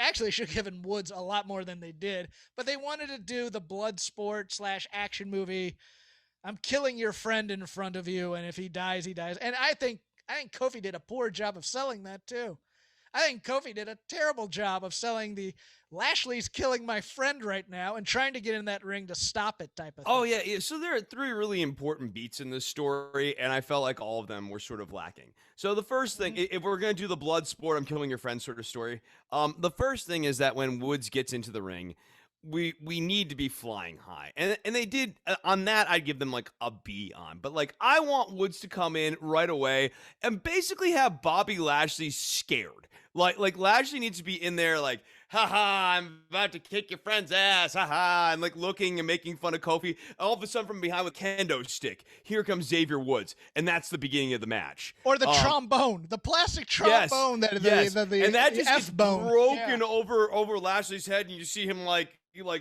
S2: actually should have given Woods a lot more than they did, but they wanted to do the blood sport / action movie. I'm killing your friend in front of you, and if he dies, he dies. And I think Kofi did a poor job of selling that too. I think Kofi did a terrible job of selling the Lashley's killing my friend right now and trying to get in that ring to stop it type of thing.
S3: Oh, yeah. So there are three really important beats in this story, and I felt like all of them were sort of lacking. So the first thing, if we're going to do the blood sport, I'm killing your friend sort of story, the first thing is that when Woods gets into the ring, we need to be flying high. And they did on that. I'd give them like a B on, but like I want Woods to come in right away and basically have Bobby Lashley scared. Like Lashley needs to be in there like, haha, I'm about to kick your friend's ass, haha, and like looking and making fun of Kofi. All of a sudden from behind with kendo stick, here comes Xavier Woods, and that's the beginning of the match.
S2: Or the trombone, the plastic trombone
S3: and that just gets broken over Lashley's head, and you see him like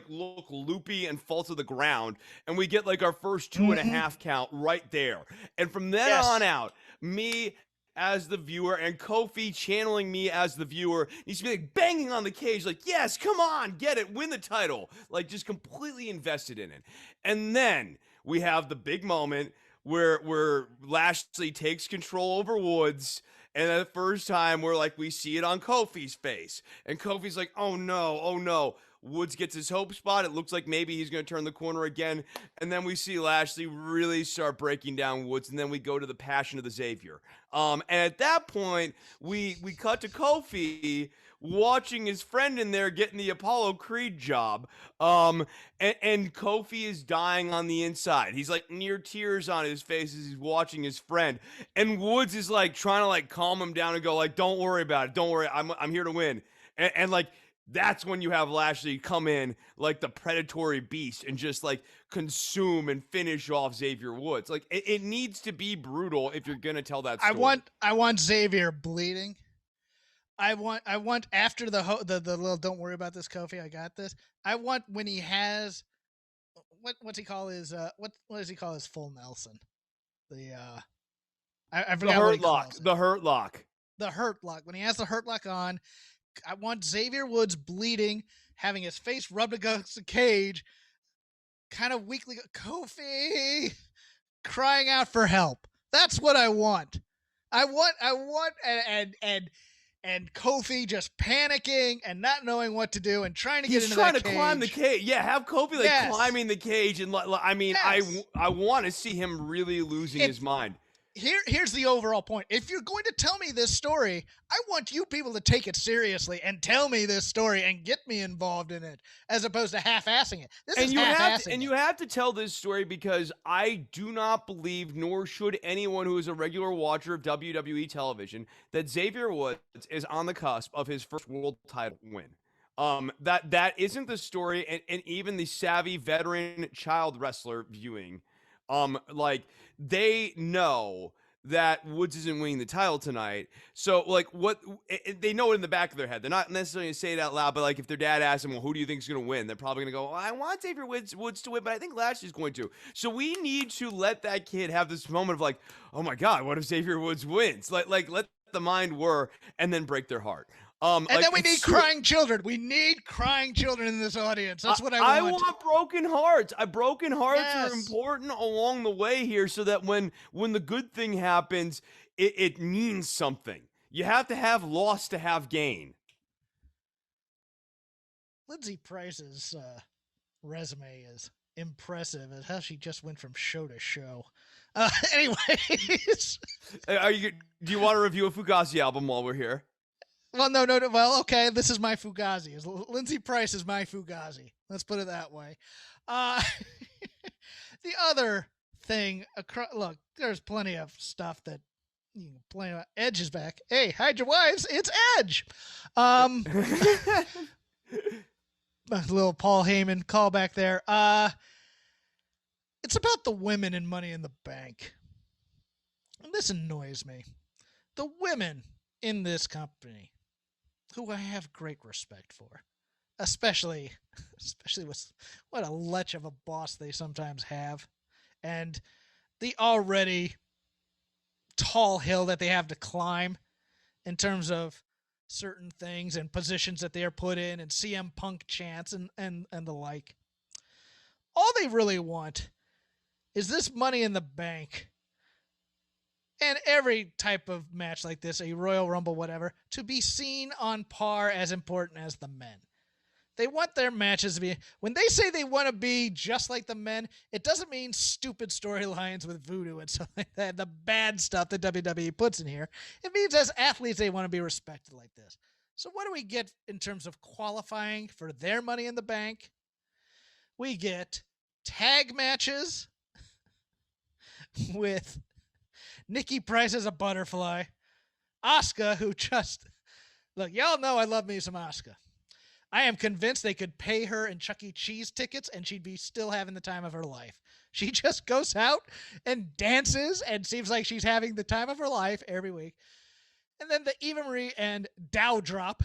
S3: look loopy and fall to the ground, and we get like our first 2.5 count right there. And from then on out, me as the viewer and Kofi channeling me as the viewer needs to be like banging on the cage like, yes, come on, get it, win the title, like just completely invested in it. And then we have the big moment where Lashley takes control over Woods. And the first time we see it on Kofi's face. And Kofi's like, oh no. Woods gets his hope spot. It looks like maybe he's going to turn the corner again. And then we see Lashley really start breaking down Woods. And then we go to the passion of the Xavier. And at that point, we cut to Kofi watching his friend in there getting the Apollo Creed job. And Kofi is dying on the inside. He's like near tears on his face as he's watching his friend. And Woods is like trying to like calm him down and go like, don't worry about it. Don't worry. I'm here to win. And like, that's when you have Lashley come in like the predatory beast and just like consume and finish off Xavier Woods. Like it needs to be brutal if you're going to tell that story.
S2: I want Xavier bleeding. I want after the little don't worry about this, Kofi, I got this. I want when he has what's he call his what does he call his full Nelson? I forgot what he calls it.
S3: The hurt lock.
S2: The hurt lock. When he has the hurt lock on, I want Xavier Woods bleeding, having his face rubbed against the cage, kind of weakly, Kofi, crying out for help. That's what I want. I want, and Kofi just panicking and not knowing what to do and trying to get into that cage. He's
S3: trying to climb the cage. Yeah, have Kofi climbing the cage, and I mean, I want to see him really losing his mind.
S2: Here's the overall point. If you're going to tell me this story, I want you people to take it seriously and tell me this story and get me involved in it, as opposed to half-assing it.
S3: You have to tell this story because I do not believe, nor should anyone who is a regular watcher of WWE television, that Xavier Woods is on the cusp of his first world title win. That isn't the story, and even the savvy veteran child wrestler viewing, like they know that Woods isn't winning the title tonight. So, like, they know it in the back of their head. They're not necessarily going to say it out loud, but, like, if their dad asks them, well, who do you think is going to win? They're probably going to go, well, I want Xavier Woods to win, but I think Lashley's going to. So we need to let that kid have this moment of, like, oh, my God, what if Xavier Woods wins? Like let the mind whir and then break their heart.
S2: And then we need crying children. We need crying children in this audience. That's what I want.
S3: I want broken hearts. Broken hearts
S2: Yes.
S3: are important along the way here, so that when the good thing happens, it means something. You have to have loss to have gain.
S2: Lindsay Price's resume is impressive as how she just went from show to show. Anyways.
S3: Do you want to review a Fugazi album while we're here?
S2: Well, no. Well, okay. This is my Fugazi. Lindsay Price is my Fugazi. Let's put it that way. The other thing, look, there's plenty of stuff that you can play. Edge is back. Hey, hide your wives. It's Edge. A little Paul Heyman callback there. It's about the women in Money in the Bank. And this annoys me. The women in this company, who I have great respect for, especially with what a lech of a boss they sometimes have, and the already tall hill that they have to climb in terms of certain things and positions that they are put in, and CM Punk chants and the like. All they really want is this Money in the Bank and every type of match like this, a Royal Rumble, whatever, to be seen on par as important as the men. They want their matches to be, when they say they want to be just like the men, it doesn't mean stupid storylines with voodoo and stuff like that, the bad stuff that WWE puts in here. It means as athletes, they want to be respected like this. So what do we get in terms of qualifying for their Money in the Bank? We get tag matches with Nikki Price as a butterfly, Asuka, who just, look, y'all know I love me some Asuka. I am convinced they could pay her in Chuck E. Cheese tickets and she'd be still having the time of her life. She just goes out and dances and seems like she's having the time of her life every week. And then the Eva Marie and Dow drop.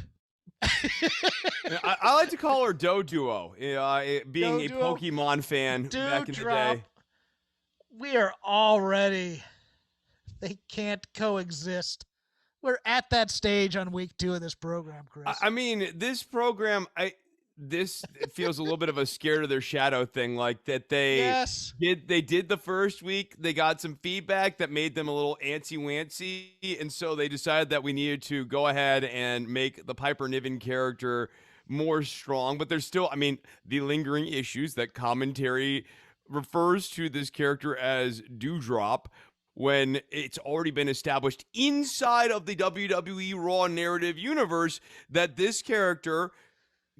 S3: I like to call her Doe Duo, being a Pokemon fan back in the day.
S2: We are already... They can't coexist. We're at that stage on week 2 of this program, Chris.
S3: I mean, this program, this feels a little bit of a scared of their shadow thing, like that they did the first week. They got some feedback that made them a little antsy-wantsy, and so they decided that we needed to go ahead and make the Piper Niven character more strong. But there's still, I mean, the lingering issues that commentary refers to this character as Dewdrop, when it's already been established inside of the WWE Raw narrative universe that this character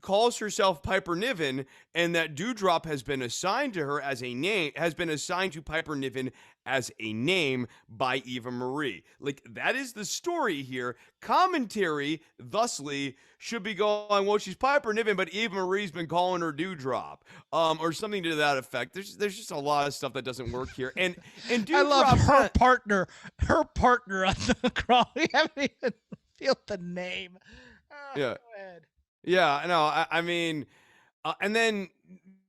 S3: calls herself Piper Niven, and that Dewdrop has been assigned to her as a name, has been assigned to Piper Niven as a name by Eva Marie. Like, that is the story here. Commentary, thusly, should be going, well, she's Piper Niven, but Eva Marie's been calling her Dewdrop, or something to that effect. There's just a lot of stuff that doesn't work here. And Dewdrop,
S2: I love her partner on the crawl. We haven't even feel the name.
S3: Yeah.
S2: Go ahead.
S3: Yeah, no, I mean, and then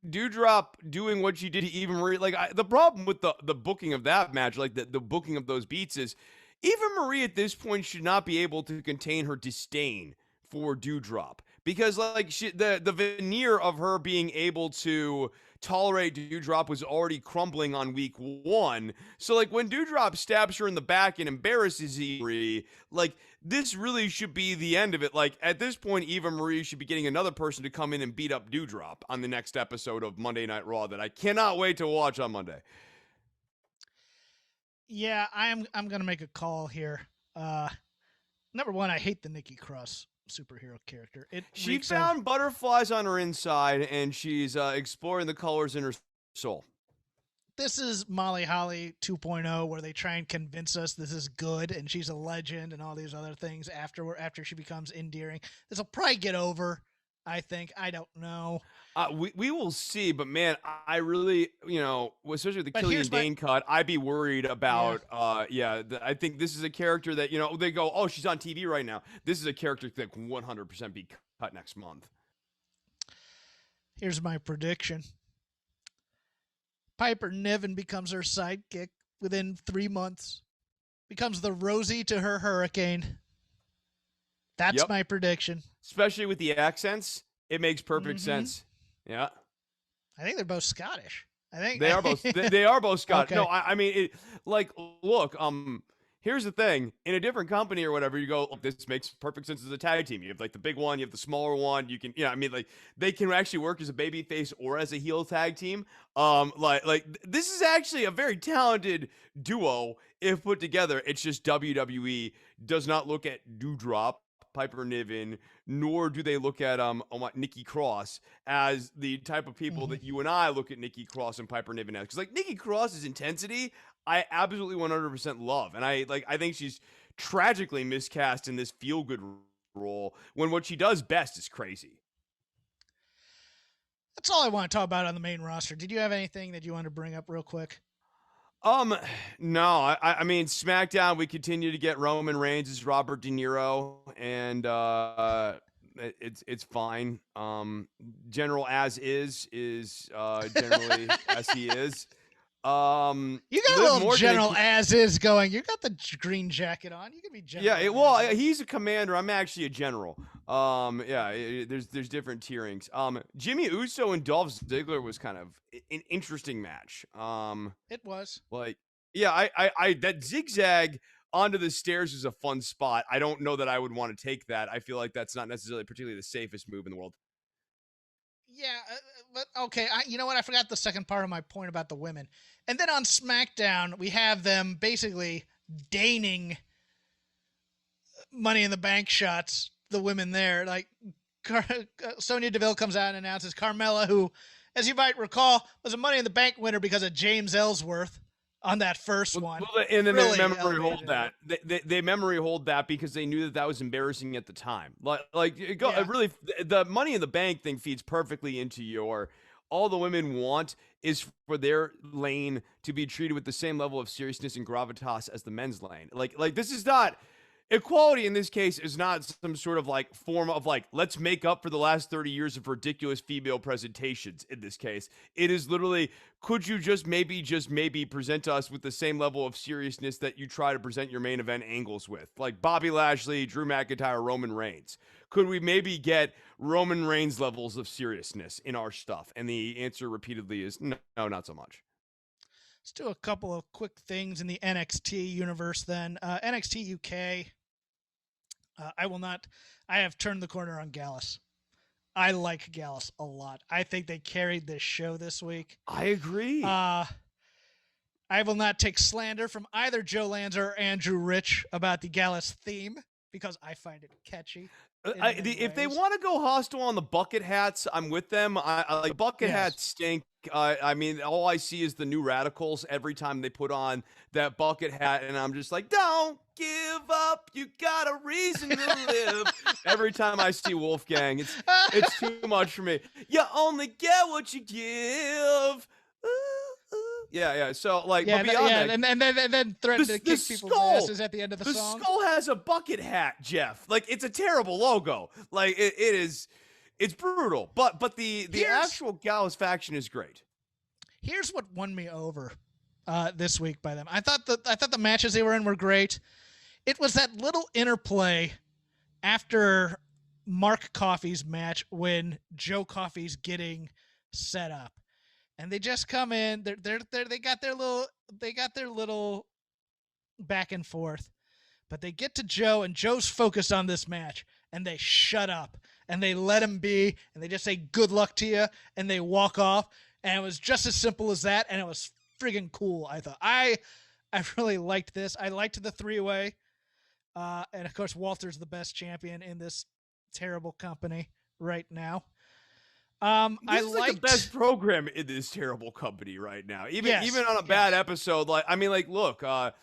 S3: Dewdrop doing what she did to Eva Marie. Like, the problem with the booking of that match, like the booking of those beats, is Eva Marie at this point should not be able to contain her disdain for Dewdrop, because like the veneer of her being able to tolerate Dewdrop was already crumbling on week 1. So like when Dewdrop stabs her in the back and embarrasses Eva Marie, like this really should be the end of it. Like at this point, Eva Marie should be getting another person to come in and beat up Dewdrop on the next episode of Monday Night Raw that I cannot wait to watch on Monday.
S2: Yeah, I'm gonna make a call here. Number one, I hate the Nikki Cross superhero character.
S3: She found butterflies on her inside, and she's exploring the colors in her soul.
S2: This is Molly Holly 2.0, where they try and convince us this is good and she's a legend and all these other things after she becomes endearing. This will probably get over. I think. I don't know.
S3: We will see, but man, I really, especially with the
S2: But
S3: Killian
S2: here's my
S3: Dane cut, I'd be worried
S2: yeah.
S3: about. I think this is a character that they go, oh, she's on TV right now. This is a character that can 100% be cut next month.
S2: Here's my prediction. Piper Niven becomes her sidekick within 3 months. Becomes the Rosie to her Hurricane. That's
S3: Yep.
S2: my prediction.
S3: Especially with the accents, it makes perfect sense. Yeah.
S2: I think they're both Scottish. I think
S3: They are both. They are both Scottish.
S2: Okay.
S3: No, I mean, look. Here's the thing: in a different company or whatever, you go, look, this makes perfect sense as a tag team. You have like the big one, you have the smaller one. You can, I mean, like they can actually work as a baby face or as a heel tag team. This is actually a very talented duo if put together. It's just WWE does not look at Doudrop, Piper Niven, nor do they look at Nikki Cross as the type of people that you and I look at Nikki Cross and Piper Niven as. Because like Nikki Cross's intensity, I absolutely 100% love, and I think she's tragically miscast in this feel good role when what she does best is crazy.
S2: That's all I want to talk about on the main roster. Did you have anything that you want to bring up real quick?
S3: No, I mean, SmackDown, we continue to get Roman Reigns as Robert De Niro, and it's fine. General as is generally as he is.
S2: You got a little general as is going. You got the green jacket on. You can be general.
S3: Yeah, well, he's a commander. I'm actually a general. There's different tierings. Jimmy Uso and Dolph Ziggler was kind of an interesting match.
S2: It was.
S3: I that zigzag onto the stairs is a fun spot. I don't know that I would want to take that. I feel like that's not necessarily particularly the safest move in the world.
S2: Yeah, but okay. You know what? I forgot the second part of my point about the women. And then on SmackDown, we have them basically deigning Money in the Bank shots. The women there, like Sonya Deville comes out and announces Carmella, who, as you might recall, was a Money in the Bank winner because of James Ellsworth on that first one.
S3: And then
S2: really
S3: they memory hold that. They memory hold that because they knew that was embarrassing at the time. Really, the Money in the Bank thing feeds perfectly into your. All the women want is for their lane to be treated with the same level of seriousness and gravitas as the men's lane. Like this is not. Equality in this case is not some sort of like form of like, let's make up for the last 30 years of ridiculous female presentations in this case. It is literally, could you just maybe present us with the same level of seriousness that you try to present your main event angles with? Like Bobby Lashley, Drew McIntyre, Roman Reigns. Could we maybe get Roman Reigns levels of seriousness in our stuff? And the answer repeatedly is no, not so much.
S2: Let's do a couple of quick things in the NXT universe then. NXT UK. I have turned the corner on Gallus. I like Gallus a lot. I think they carried this show this week.
S3: I agree.
S2: I will not take slander from either Joe Lanza or Andrew Rich about the Gallus theme because I find it catchy.
S3: If they want to go hostile on the bucket hats, I'm with them. I like bucket hats stink. I mean, all I see is the New Radicals every time they put on that bucket hat, and I'm just like, don't give up. You got a reason to live. Every time I see Wolfgang, it's too much for me. You only get what you give. Yeah. So but beyond that,
S2: and then threaten to kick people's asses at the end of the song.
S3: The skull has a bucket hat, Jeff. Like it's a terrible logo. Like it's brutal. But the actual Gallus faction is great.
S2: Here's what won me over this week by them. I thought the matches they were in were great. It was that little interplay after Mark Coffey's match when Joe Coffey's getting set up. And they just come in. They got their little back and forth, but they get to Joe, and Joe's focused on this match, and they shut up and they let him be, and they just say good luck to you, and they walk off. And it was just as simple as that, and it was friggin' cool. I thought I really liked this. I liked the 3-way, and of course Walter's the best champion in this terrible company right now. I
S3: This is like the
S2: liked.
S3: best program in this terrible company right now. Even
S2: Yes,
S3: on a bad episode, like I mean, like look,
S2: I've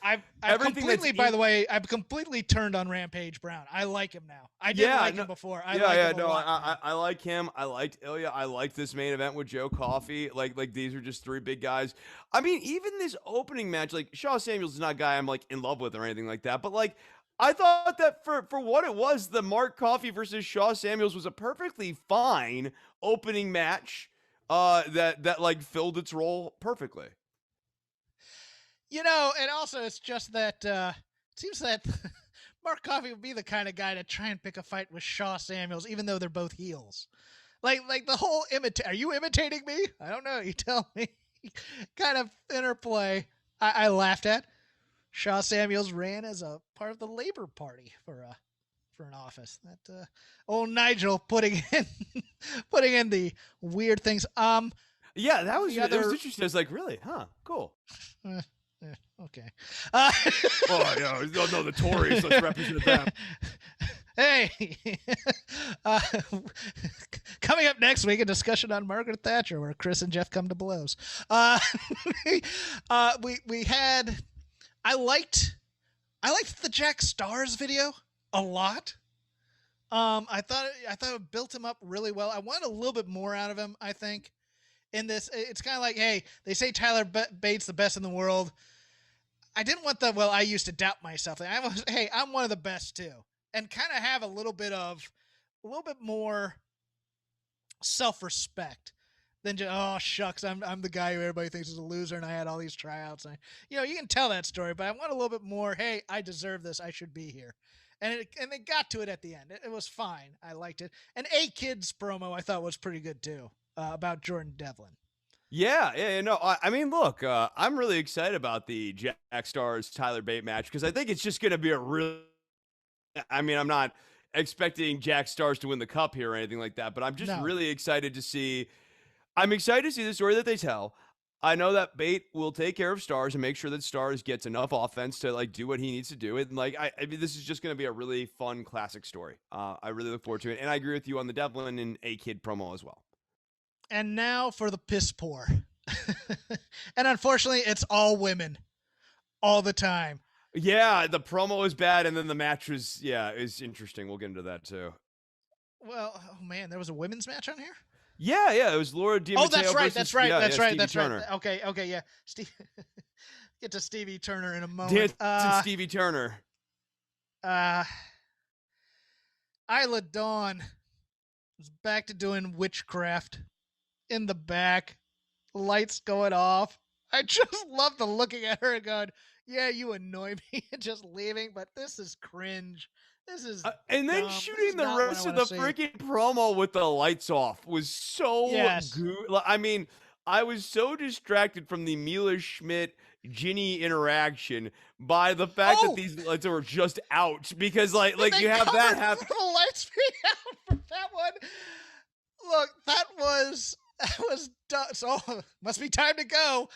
S3: everything that's
S2: completely, by the way, I've completely turned on Rampage Brown. I like him now. I didn't
S3: yeah,
S2: like
S3: no,
S2: him before. I
S3: yeah,
S2: like
S3: yeah,
S2: him a
S3: no,
S2: lot now.
S3: I like him. I liked Ilya. I liked this main event with Joe Coffey. Like these are just three big guys. I mean, even this opening match, like Shaw Samuels is not a guy I'm like in love with or anything like that, but like I thought that for what it was, the Mark Coffey versus Shaw Samuels was a perfectly fine opening match. That like filled its role perfectly.
S2: And also it's just that it seems that Mark Coffey would be the kind of guy to try and pick a fight with Shaw Samuels, even though they're both heels. Like the whole Are you imitating me? I don't know. You tell me. Kind of interplay. I laughed at. Shaw Samuels ran as a part of the Labor Party for an office. That old Nigel putting in the weird things.
S3: Yeah, that was
S2: The
S3: it was
S2: other
S3: interesting. I was like, really? Huh? Cool.
S2: okay.
S3: Oh, yeah. No, the Tories. Let's represent them.
S2: Hey, uh, coming up next week, a discussion on Margaret Thatcher, where Chris and Jeff come to blows. We had. I liked the Jack Stars video a lot. I thought it built him up really well. I wanted a little bit more out of him. I think in this, it's kind of like, hey, they say Tyler Bates the best in the world. I didn't want I used to doubt myself. Hey, I'm one of the best too, and kind of have a little bit more self-respect than just, oh shucks, I'm the guy who everybody thinks is a loser, and I had all these tryouts. And you can tell that story, but I want a little bit more. Hey, I deserve this. I should be here, and they got to it at the end. It was fine. I liked it. And A-Kid's promo I thought was pretty good too, about Jordan Devlin.
S3: Yeah, no. I mean, look, I'm really excited about the Jack Stars Tyler Bate match because I think it's just going to be a real. I mean, I'm not expecting Jack Stars to win the cup here or anything like that, but I'm just really excited to see. I'm excited to see the story that they tell. I know that Bate will take care of Stars and make sure that Stars gets enough offense to like do what he needs to do. And like, I mean, this is just going to be a really fun classic story. I really look forward to it, and I agree with you on the Devlin and A-Kid promo as well.
S2: And now for the piss poor. And unfortunately, it's all women all the time.
S3: Yeah, the promo was bad, and then the match was, is interesting. We'll get into that too.
S2: Well, oh man, there was a women's match on here?
S3: Yeah, it was Laura Di Matteo.
S2: Oh, that's right,
S3: versus,
S2: that's right.
S3: Turner.
S2: Okay, yeah. Get to Stevie Turner in a moment.
S3: Stevie Turner.
S2: Isla Dawn was back to doing witchcraft in the back, lights going off. I just love the looking at her and going, yeah, you annoy me, and just leaving, but this is cringe. This is
S3: and then
S2: dumb.
S3: shooting the rest of the freaking promo with the lights off was so good. I mean, I was so distracted from the Mila Schmidt Ginny interaction by the fact that these lights were just out, because like you have that happen.
S2: The lights being out for that one. Look, that was done. So must be time to go.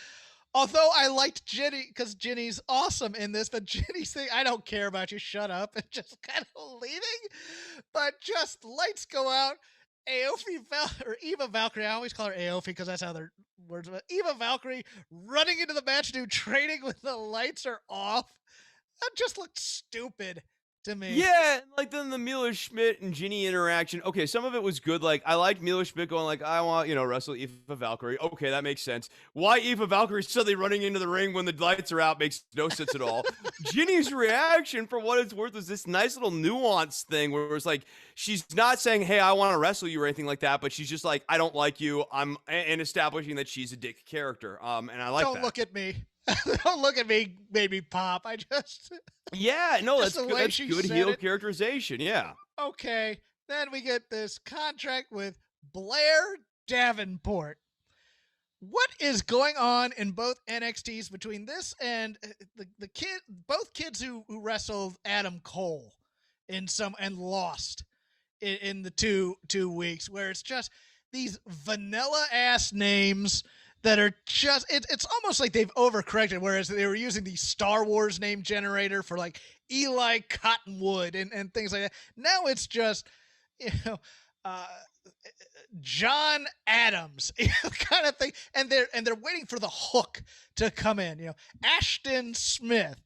S2: Although I liked Ginny because Ginny's awesome in this, but Ginny's thing, I don't care about you, shut up, and just kind of leaving. But just lights go out. Eva Valkyrie, I always call her Aofi because that's how their words were. Eva Valkyrie running into the match, dude, training with the lights are off. That just looked stupid to me.
S3: Yeah, like then the Mila Schmidt and Ginny interaction. Okay, some of it was good. Like I liked Mila Schmidt going like, I want, wrestle Eva Valkyrie. Okay, that makes sense. Why Eva Valkyrie suddenly running into the ring when the lights are out makes no sense at all. Ginny's reaction, for what it's worth, was this nice little nuance thing where it's like she's not saying, hey, I want to wrestle you or anything like that, but she's just like, I don't like you. And establishing that she's a dick character. And I like that.
S2: Don't look at me. Don't look at me, baby pop. I just...
S3: Yeah, no, that's good. That's good heel
S2: it.
S3: characterization. Yeah.
S2: Okay. Then we get this contract with Blair Davenport. What is going on in both NXTs between this and the kid? Both kids who wrestled Adam Cole and lost in the two weeks, where it's just these vanilla ass names that are just, it's almost like they've overcorrected, whereas they were using the Star Wars name generator for like Eli Cottonwood and things like that. Now it's just, John Adams, kind of thing, and they're waiting for the hook to come in. Ashton Smith,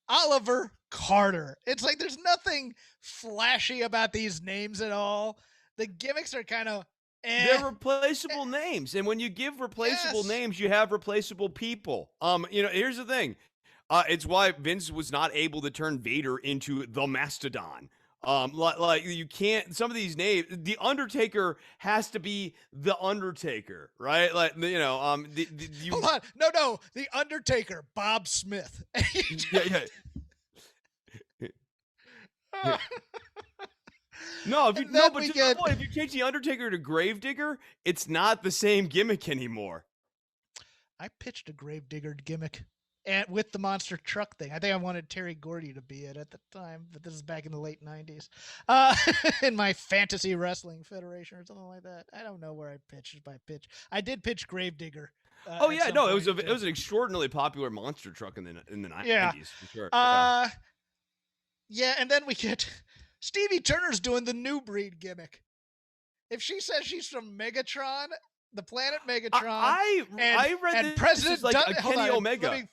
S2: Oliver Carter. It's like there's nothing flashy about these names at all. The gimmicks are kind of
S3: They're replaceable names, and when you give replaceable names, you have replaceable people. Here's the thing. It's why Vince was not able to turn Vader into the Mastodon. Like you can't. Some of these names, the Undertaker has to be the Undertaker, right? Like
S2: Hold on, no, the Undertaker, Bob Smith.
S3: yeah. No, if you change the Undertaker to Gravedigger, it's not the same gimmick anymore.
S2: I pitched a Gravedigger gimmick. And with the monster truck thing, I think I wanted Terry Gordy to be it at the time, but this is back in the late '90s, in my fantasy wrestling federation or something like that. I don't know where I pitched by pitch. I did pitch Gravedigger.
S3: It was an extraordinarily popular monster truck in the '90s for sure.
S2: Yeah, and then we get Stevie Turner's doing the new breed gimmick. If she says she's from Megatron, the planet Megatron,
S3: I read
S2: and President
S3: like a Kenny Omega.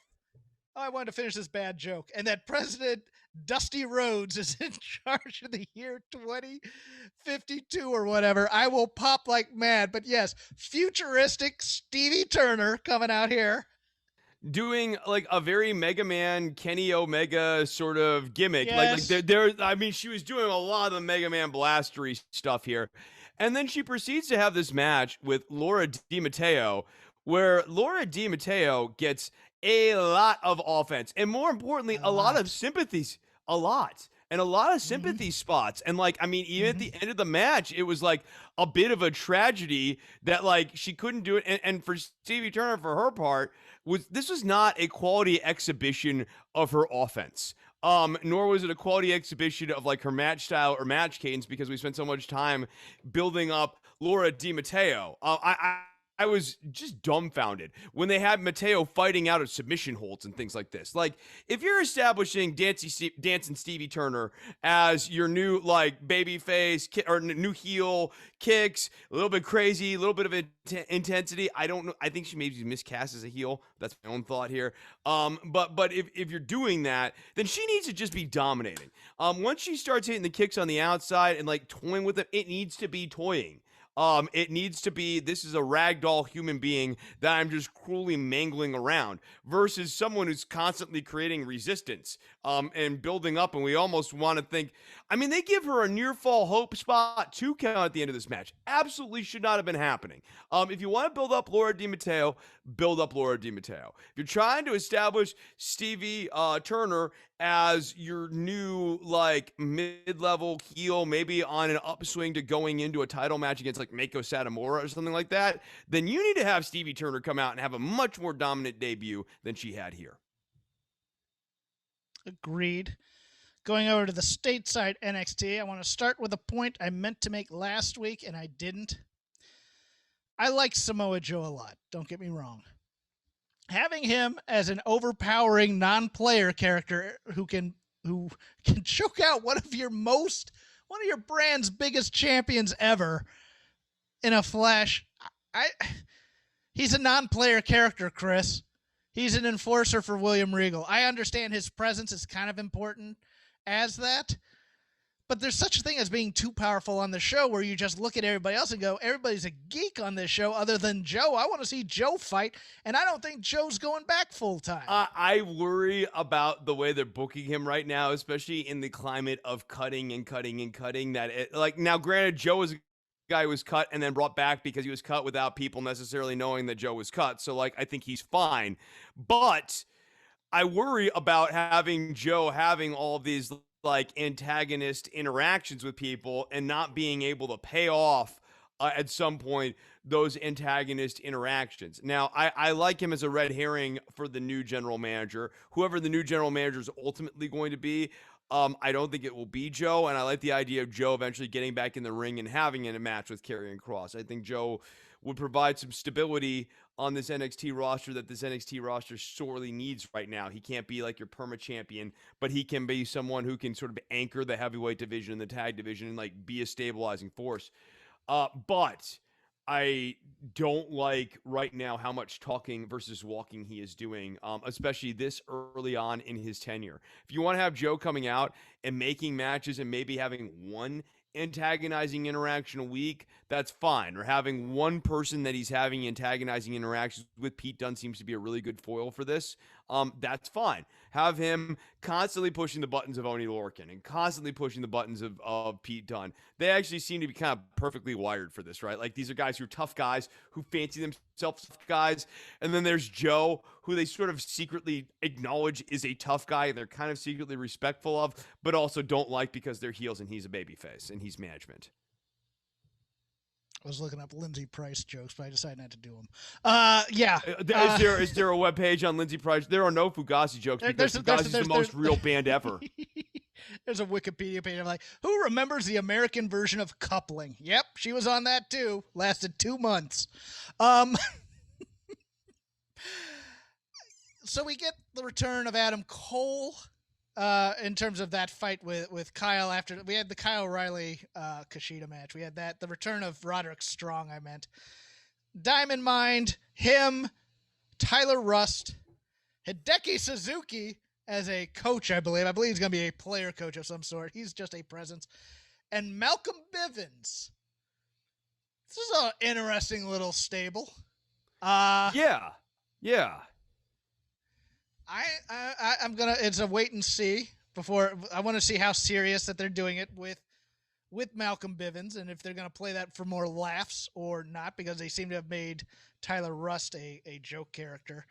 S2: I wanted to finish this bad joke. And that President Dusty Rhodes is in charge of the year 2052 or whatever. I will pop like mad. But yes, futuristic Stevie Turner coming out here.
S3: Doing like a very Mega Man, Kenny Omega sort of gimmick.
S2: Yes.
S3: She was doing a lot of the Mega Man blastery stuff here. And then she proceeds to have this match with Laura DiMatteo, where Laura DiMatteo gets a lot of offense, and more importantly, a lot of sympathies, and a lot of sympathy spots. And even at the end of the match, it was like a bit of a tragedy that like she couldn't do it. And for Stevie Turner, for her part, this was not a quality exhibition of her offense. Nor was it a quality exhibition of like her match style or match cadence, because we spent so much time building up Laura DiMatteo. I was just dumbfounded when they had Mateo fighting out of submission holds and things like this. Like, if you're establishing Dancing Stevie Turner as your new, like, baby face or new heel, kicks, a little bit crazy, a little bit of intensity. I don't know. I think she maybe miscast as a heel. That's my own thought here. But if you're doing that, then she needs to just be dominating. Once she starts hitting the kicks on the outside and, like, toying with it, it needs to be toying. It needs to be, this is a ragdoll human being that I'm just cruelly mangling around, versus someone who's constantly creating resistance and building up. And we almost want to think, they give her a near fall hope spot 2 count at the end of this match. Absolutely should not have been happening. If you want to build up Laura DiMatteo, build up Laura DiMatteo. If you're trying to establish Stevie Turner as your new, like, mid-level heel, maybe on an upswing to going into a title match against, like, Meiko Satomura or something like that, then you need to have Stevie Turner come out and have a much more dominant debut than she had here.
S2: Agreed. Going over to the stateside NXT, I want to start with a point I meant to make last week and I didn't. I like Samoa Joe a lot, don't get me wrong. Having him as an overpowering non-player character who can choke out one of your brand's biggest champions ever in a flash. He's a non-player character, Chris. He's an enforcer for William Regal. I understand his presence is kind of important as that, but there's such a thing as being too powerful on the show where you just look at everybody else and go, everybody's a geek on this show other than Joe. I want to see Joe fight, and I don't think Joe's going back full time.
S3: I worry about the way they're booking him right now, especially in the climate of cutting and cutting and cutting. Now, granted, Joe is a guy who was cut and then brought back because he was cut without people necessarily knowing that Joe was cut. So, I think he's fine. But I worry about having Joe having all these antagonist interactions with people and not being able to pay off at some point those antagonist interactions. Now, I like him as a red herring for the new general manager, whoever the new general manager is ultimately going to be. I don't think it will be Joe, and I like the idea of Joe eventually getting back in the ring and having a match with Karrion Kross. I think Joe would provide some stability on this NXT roster that this NXT roster sorely needs right now. He can't be like your perma champion, but he can be someone who can sort of anchor the heavyweight division and the tag division and be a stabilizing force. But I don't like right now how much talking versus walking he is doing, especially this early on in his tenure. If you want to have Joe coming out and making matches and maybe having one antagonizing interaction a week, that's fine. Or having one person that he's having antagonizing interactions with, Pete Dunne seems to be a really good foil for this. That's fine. Have him constantly pushing the buttons of Oni Lorcan and constantly pushing the buttons of Pete Dunne. They actually seem to be kind of perfectly wired for this, right? Like, these are guys who are tough guys, who fancy themselves tough guys. And then there's Joe, who they sort of secretly acknowledge is a tough guy and they're kind of secretly respectful of, but also don't like because they're heels and he's a babyface and he's management.
S2: I was looking up Lindsay Price jokes, but I decided not to do them. Yeah.
S3: Is there a webpage on Lindsay Price? There are no Fugazi jokes because Fugazi is the most real band ever.
S2: There's a Wikipedia page. I'm like, who remembers the American version of coupling? Yep, she was on that too. Lasted 2 months. So we get the return of Adam Cole in terms of that fight with Kyle. After we had the Kyle O'Reilly Kushida match, we had that. The return of Roderick Strong, I meant. Diamond Mind, him, Tyler Rust, Hideki Suzuki as a coach, I believe. I believe he's going to be a player coach of some sort. He's just a presence. And Malcolm Bivens. This is an interesting little stable.
S3: Yeah.
S2: I'm gonna. It's a wait and see before. I want to see how serious that they're doing it with Malcolm Bivens, and if they're gonna play that for more laughs or not, because they seem to have made Tyler Rust a joke character.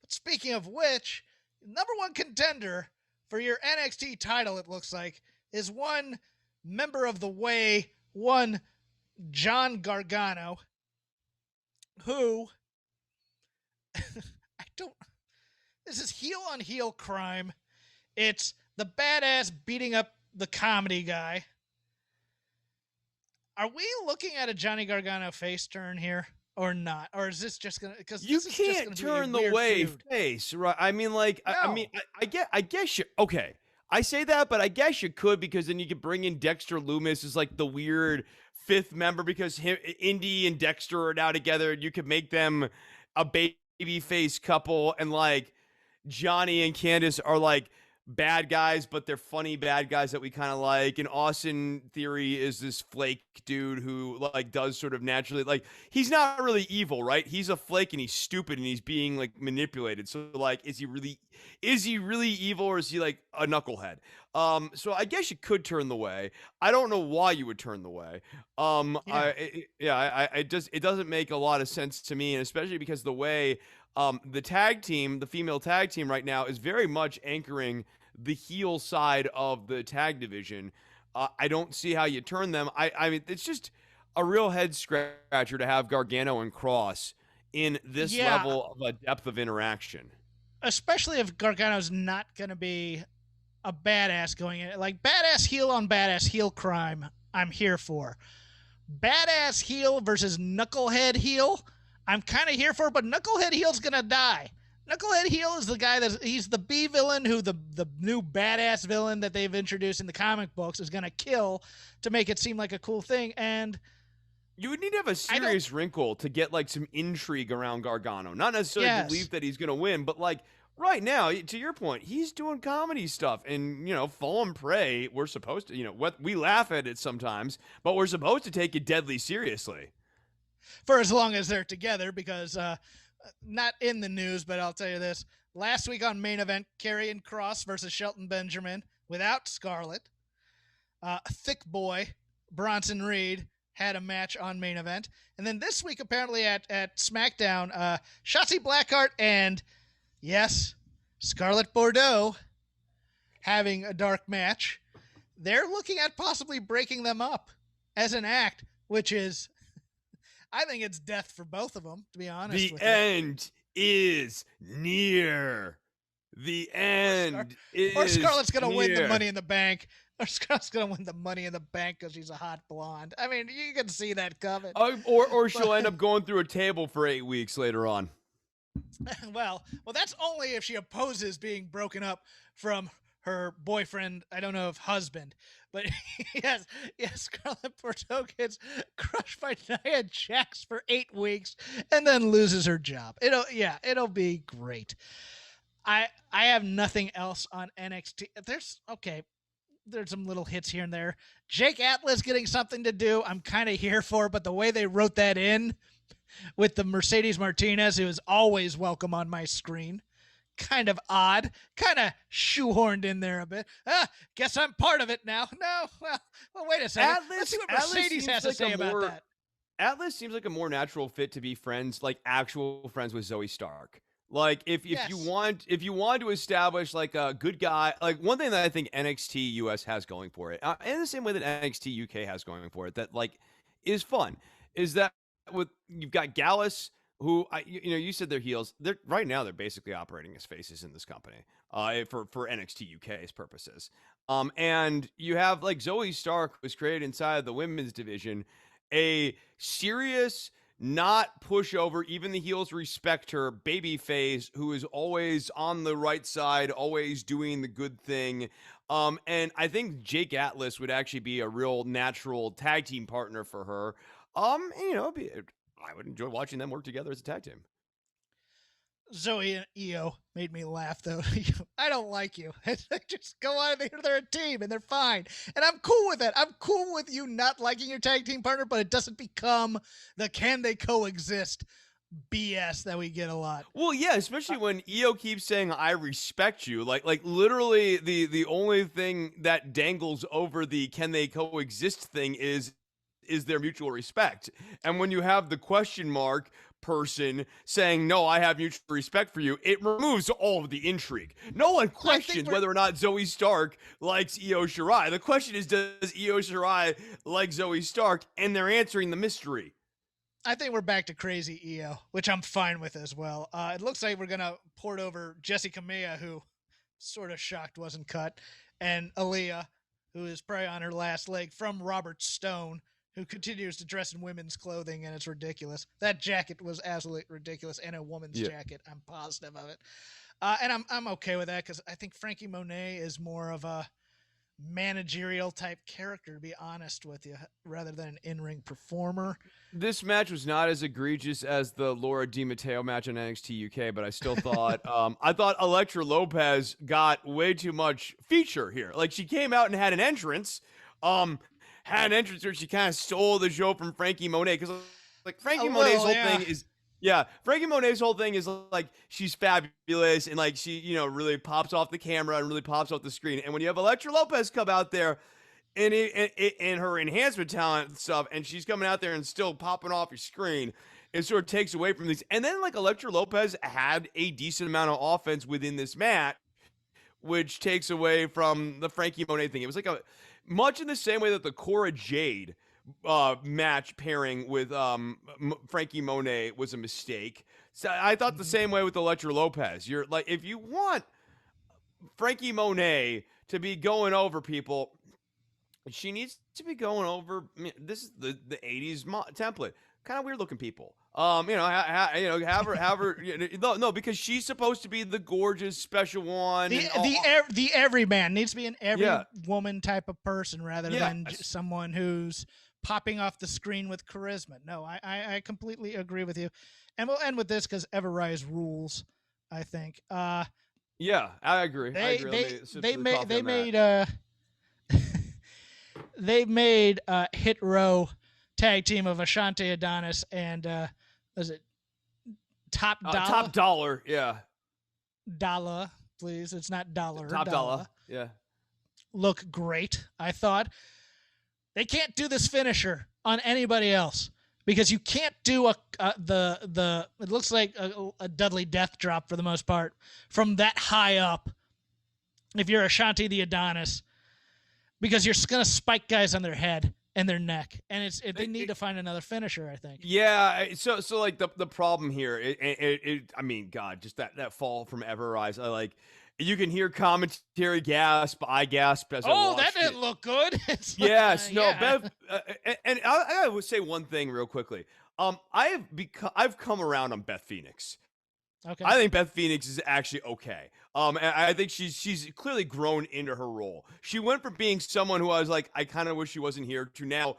S2: But speaking of which, number one contender for your NXT title, it looks like, is one member of the Way, one John Gargano, who This is heel on heel crime. It's the badass beating up the comedy guy. Are we looking at a Johnny Gargano face turn here or not? Or is this just gonna? Because
S3: you can't turn the Way face, right? I mean, like, no. I guess you. Okay, I say that, but I guess you could, because then you could bring in Dexter Lumis as like the weird fifth member, because Indy and Dexter are now together, and you could make them a baby face couple, and like Johnny and Candice are like bad guys, but they're funny bad guys that we kind of like. And Austin Theory is this flake dude who like does sort of naturally, like, he's not really evil, right? He's a flake and he's stupid and he's being like manipulated. So like, is he really evil, or is he like a knucklehead? So I guess you could turn the Way. I don't know why you would turn the Way. It doesn't make a lot of sense to me, and especially because the Way, the tag team, the female tag team right now, is very much anchoring the heel side of the tag division. I don't see how you turn them. I mean, it's just a real head scratcher to have Gargano and Cross in this level of a depth of interaction. Especially
S2: if Gargano's not going to be a badass going in. Like, badass heel crime, I'm here for. Badass heel versus knucklehead heel, I'm kind of here for, but knucklehead heel's going to die. Knucklehead heel is the guy he's the B villain who the new badass villain that they've introduced in the comic books is going to kill to make it seem like a cool thing. And
S3: you would need to have a serious wrinkle to get like some intrigue around Gargano. Not necessarily believe that he's going to win, but like right now, to your point, he's doing comedy stuff, and Fall and Prey, we're supposed to, what we laugh at it sometimes, but we're supposed to take it deadly seriously.
S2: For as long as they're together, because not in the news, but I'll tell you this. Last week on Main Event, Karrion Kross versus Shelton Benjamin without Scarlett. Thick Boy, Bronson Reed, had a match on Main Event. And then this week, apparently at SmackDown, Shotzi Blackheart and, yes, Scarlett Bordeaux having a dark match. They're looking at possibly breaking them up as an act, which is... I think it's death for both of them, to be honest with you.
S3: The end is near. The end is
S2: Or Scarlett's going to win the Money in the Bank. Or Scarlett's going to win the Money in the Bank because she's a hot blonde. I mean, you can see that coming.
S3: Or she'll end up going through a table for 8 weeks later on.
S2: Well, that's only if she opposes being broken up from her boyfriend, I don't know if husband. But yes, Scarlett Bordeaux gets crushed by Nia Jax for 8 weeks and then loses her job. It'll be great. I have nothing else on NXT. There's some little hits here and there. Jake Atlas getting something to do, I'm kind of here for, but the way they wrote that in with the Mercedes Martinez, who is always welcome on my screen, kind of odd, kind of shoehorned in there a bit. Guess I'm part of it now. No, well, wait a second. Let's see what Mercedes has to say about that.
S3: Atlas seems like a more natural fit to be friends, like actual friends with Zoe Stark. Like if
S2: Yes.
S3: you want to establish like a good guy, like one thing that I think NXT US has going for it, in the same way that NXT UK has going for it, that like is fun, is that with you've got Gallus, who you said they're heels. They're right now they're basically operating as faces in this company, for NXT UK's purposes. And you have like Zoe Stark, who was created inside of the women's division, a serious, not pushover, even the heels respect her, baby face, who is always on the right side, always doing the good thing. And I think Jake Atlas would actually be a real natural tag team partner for her. And, I would enjoy watching them work together as a tag team.
S2: Zoe and Io made me laugh, though. I don't like you. Just go on. They're a team, and they're fine. And I'm cool with it. I'm cool with you not liking your tag team partner, but it doesn't become the can they coexist BS that we get a lot.
S3: Well, yeah, especially when Io keeps saying, I respect you. Like literally the only thing that dangles over the can they coexist thing is their mutual respect. And when you have the question mark person saying, no, I have mutual respect for you, it removes all of the intrigue. No one questions whether or not Zoe Stark likes Io Shirai. The question is, does Io Shirai like Zoe Stark? And they're answering the mystery.
S2: I think we're back to crazy Io, which I'm fine with as well. It looks like we're going to port over Jessica Mea, who sort of shocked wasn't cut, and Aaliyah, who is probably on her last leg, from Robert Stone, who continues to dress in women's clothing, and it's ridiculous. That jacket was absolutely ridiculous, and a woman's jacket. I'm positive of it. And I'm okay with that, because I think Frankie Monet is more of a managerial type character, to be honest with you, rather than an in-ring performer.
S3: This match was not as egregious as the Laura DiMatteo match on NXT UK, but I still thought I thought Elektra Lopez got way too much feature here. Like, she came out and had an entrance. Had an entrance where she kind of stole the show from Frankie Monet, because like Frankie Monet's whole thing is Frankie Monet's whole thing is like she's fabulous and like she really pops off the camera and really pops off the screen. And when you have Elektra Lopez come out there and her enhancement talent and stuff, and she's coming out there and still popping off your screen, it sort of takes away from these. And then like Elektra Lopez had a decent amount of offense within this match, which takes away from the Frankie Monet thing. It was like much in the same way that the Cora Jade match pairing with Frankie Monet was a mistake. So I thought the same way with Elektra Lopez. You're like, if you want Frankie Monet to be going over people, she needs to be going over. This is the 80s template. Kind of weird looking people. Have her. No, because she's supposed to be the gorgeous special one.
S2: The everyman needs to be an every woman type of person rather than someone who's popping off the screen with charisma. No, I completely agree with you. And we'll end with this because Everrise rules, I think.
S3: Yeah, I agree.
S2: They made Hit Row tag team of Ashante Adonis and was it Top Dollar?
S3: Top Dollar, yeah.
S2: Dollar, please. It's not dollar.
S3: Top Dollar, yeah.
S2: Look great, I thought. They can't do this finisher on anybody else because you can't do it looks like a Dudley Death Drop for the most part from that high up if you're Ashanti the Adonis, because you're going to spike guys on their head and their neck, and they need to find another finisher, I think.
S3: Yeah, so like the problem here, I mean, God, just that fall from Everrise, you can hear commentary gasp, I gasp as I watched
S2: that didn't look good.
S3: Yes, no, Bev, and I would say one thing real quickly. I've come around on Beth Phoenix.
S2: Okay.
S3: I think Beth Phoenix is actually okay. And I think she's clearly grown into her role. She went from being someone who I was like, I kind of wish she wasn't here, to now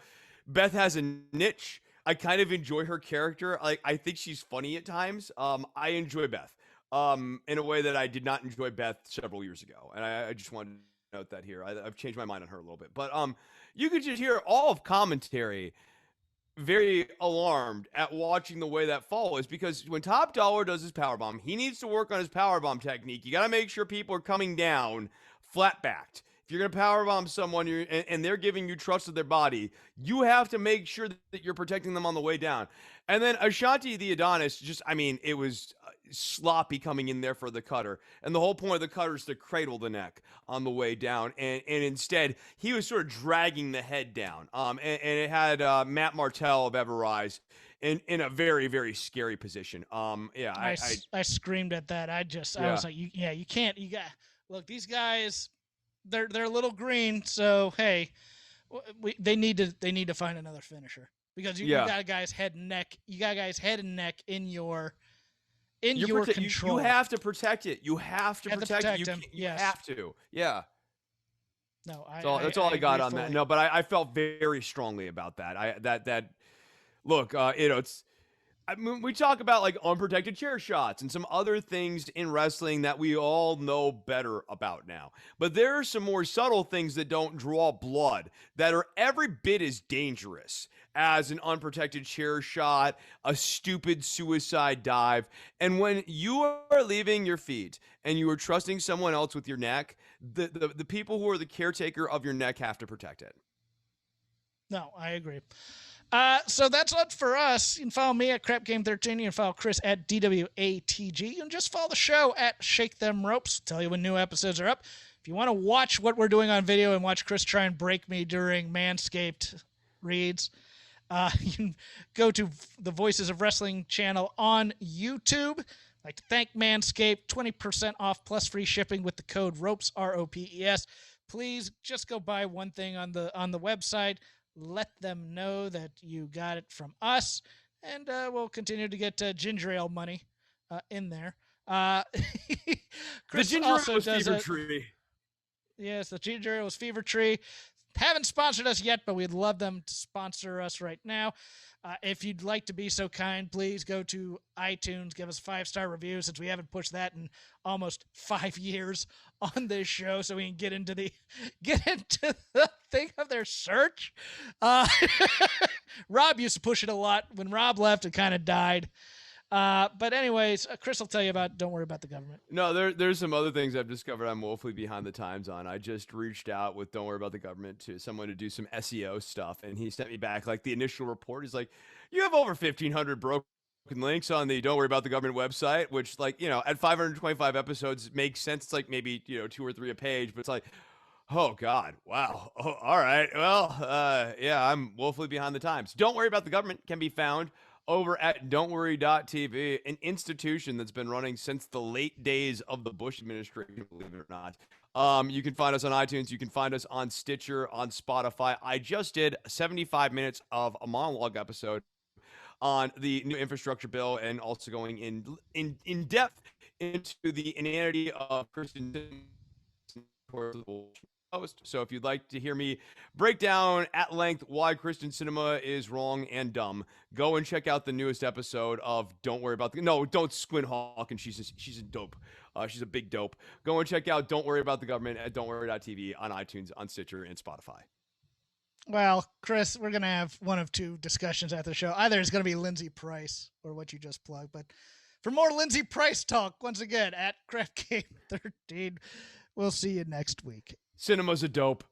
S3: Beth has a niche. I kind of enjoy her character. Like, I think she's funny at times. I enjoy Beth in a way that I did not enjoy Beth several years ago. And I just wanted to note that here. I've changed my mind on her a little bit. But you could just hear all of commentary very alarmed at watching the way that fall is, because when Top Dollar does his powerbomb, he needs to work on his powerbomb technique. You got to make sure people are coming down flat backed. If you're going to powerbomb someone and they're giving you trust of their body, you have to make sure that you're protecting them on the way down. And then Ashanti the Adonis, just, I mean, it was sloppy coming in there for the cutter. And the whole point of the cutter is to cradle the neck on the way down. And instead, he was sort of dragging the head down. And it had Matt Martell of Everrise in a very, very scary position. Yeah,
S2: I screamed at that. I was like, you can't, look, these guys, they're a little green. So, hey, they need to find another finisher, because you got guys head and neck. You got guys head and neck in your control.
S3: You have to protect it. You have to protect it. You have to. Yeah.
S2: No,
S3: that's all I got on that. No, but I felt very strongly about that. Look, it's. I mean, we talk about like unprotected chair shots and some other things in wrestling that we all know better about now. But there are some more subtle things that don't draw blood that are every bit as dangerous as an unprotected chair shot, a stupid suicide dive. And when you are leaving your feet and you are trusting someone else with your neck, the people who are the caretaker of your neck have to protect it.
S2: No, I agree. So that's it for us. You can follow me at CrapGame13. You can follow Chris at DWATG. And just follow the show at Shake Them Ropes. Tell you when new episodes are up. If you want to watch what we're doing on video and watch Chris try and break me during Manscaped reads, you can go to the Voices of Wrestling channel on YouTube. I'd like to thank Manscaped. 20% off plus free shipping with the code ROPES, ROPES. Please just go buy one thing on the website. Let them know that you got it from us, and we'll continue to get ginger ale money in there. Chris
S3: the ginger
S2: also
S3: ale was
S2: does
S3: Fever Tree.
S2: Yes, the ginger ale was Fever Tree. Haven't sponsored us yet, but we'd love them to sponsor us right now. If you'd like to be so kind, please go to iTunes, give us a 5-star review, since we haven't pushed that in almost 5 years on this show, so we can get into the thing of their search. Rob used to push it a lot. When Rob left, it kind of died. But anyways, Chris will tell you about Don't Worry About the Government.
S3: No, there's some other things I've discovered I'm woefully behind the times on. I just reached out with Don't Worry About the Government to someone to do some SEO stuff, and he sent me back like the initial report. He's like, you have over 1,500 broken links on the Don't Worry About the Government website, which, like, at 525 episodes makes sense. It's like maybe 2 or 3 a page, but it's like, oh God, wow. Oh, all right. Well, yeah, I'm woefully behind the times. Don't Worry About the Government can be found over at don'tworry.tv, an institution that's been running since the late days of the Bush administration, believe it or not. You can find us on iTunes. You can find us on Stitcher, on Spotify. I just did 75 minutes of a monologue episode on the new infrastructure bill, and also going in depth into the inanity of Kristen post. So if you'd like to hear me break down at length why Kristen Cinema is wrong and dumb, go and check out the newest episode of Don't Worry About the... No, don't squint Hawk, and she's a dope. She's a big dope. Go and check out Don't Worry About the Government at don'tworry.tv on iTunes, on Stitcher, and Spotify.
S2: Well, Chris, we're going to have one of two discussions after the show. Either it's going to be Lindsay Price or what you just plugged, but for more Lindsay Price talk, once again, at CrapGame13, we'll see you next week.
S3: Cinema's a dope.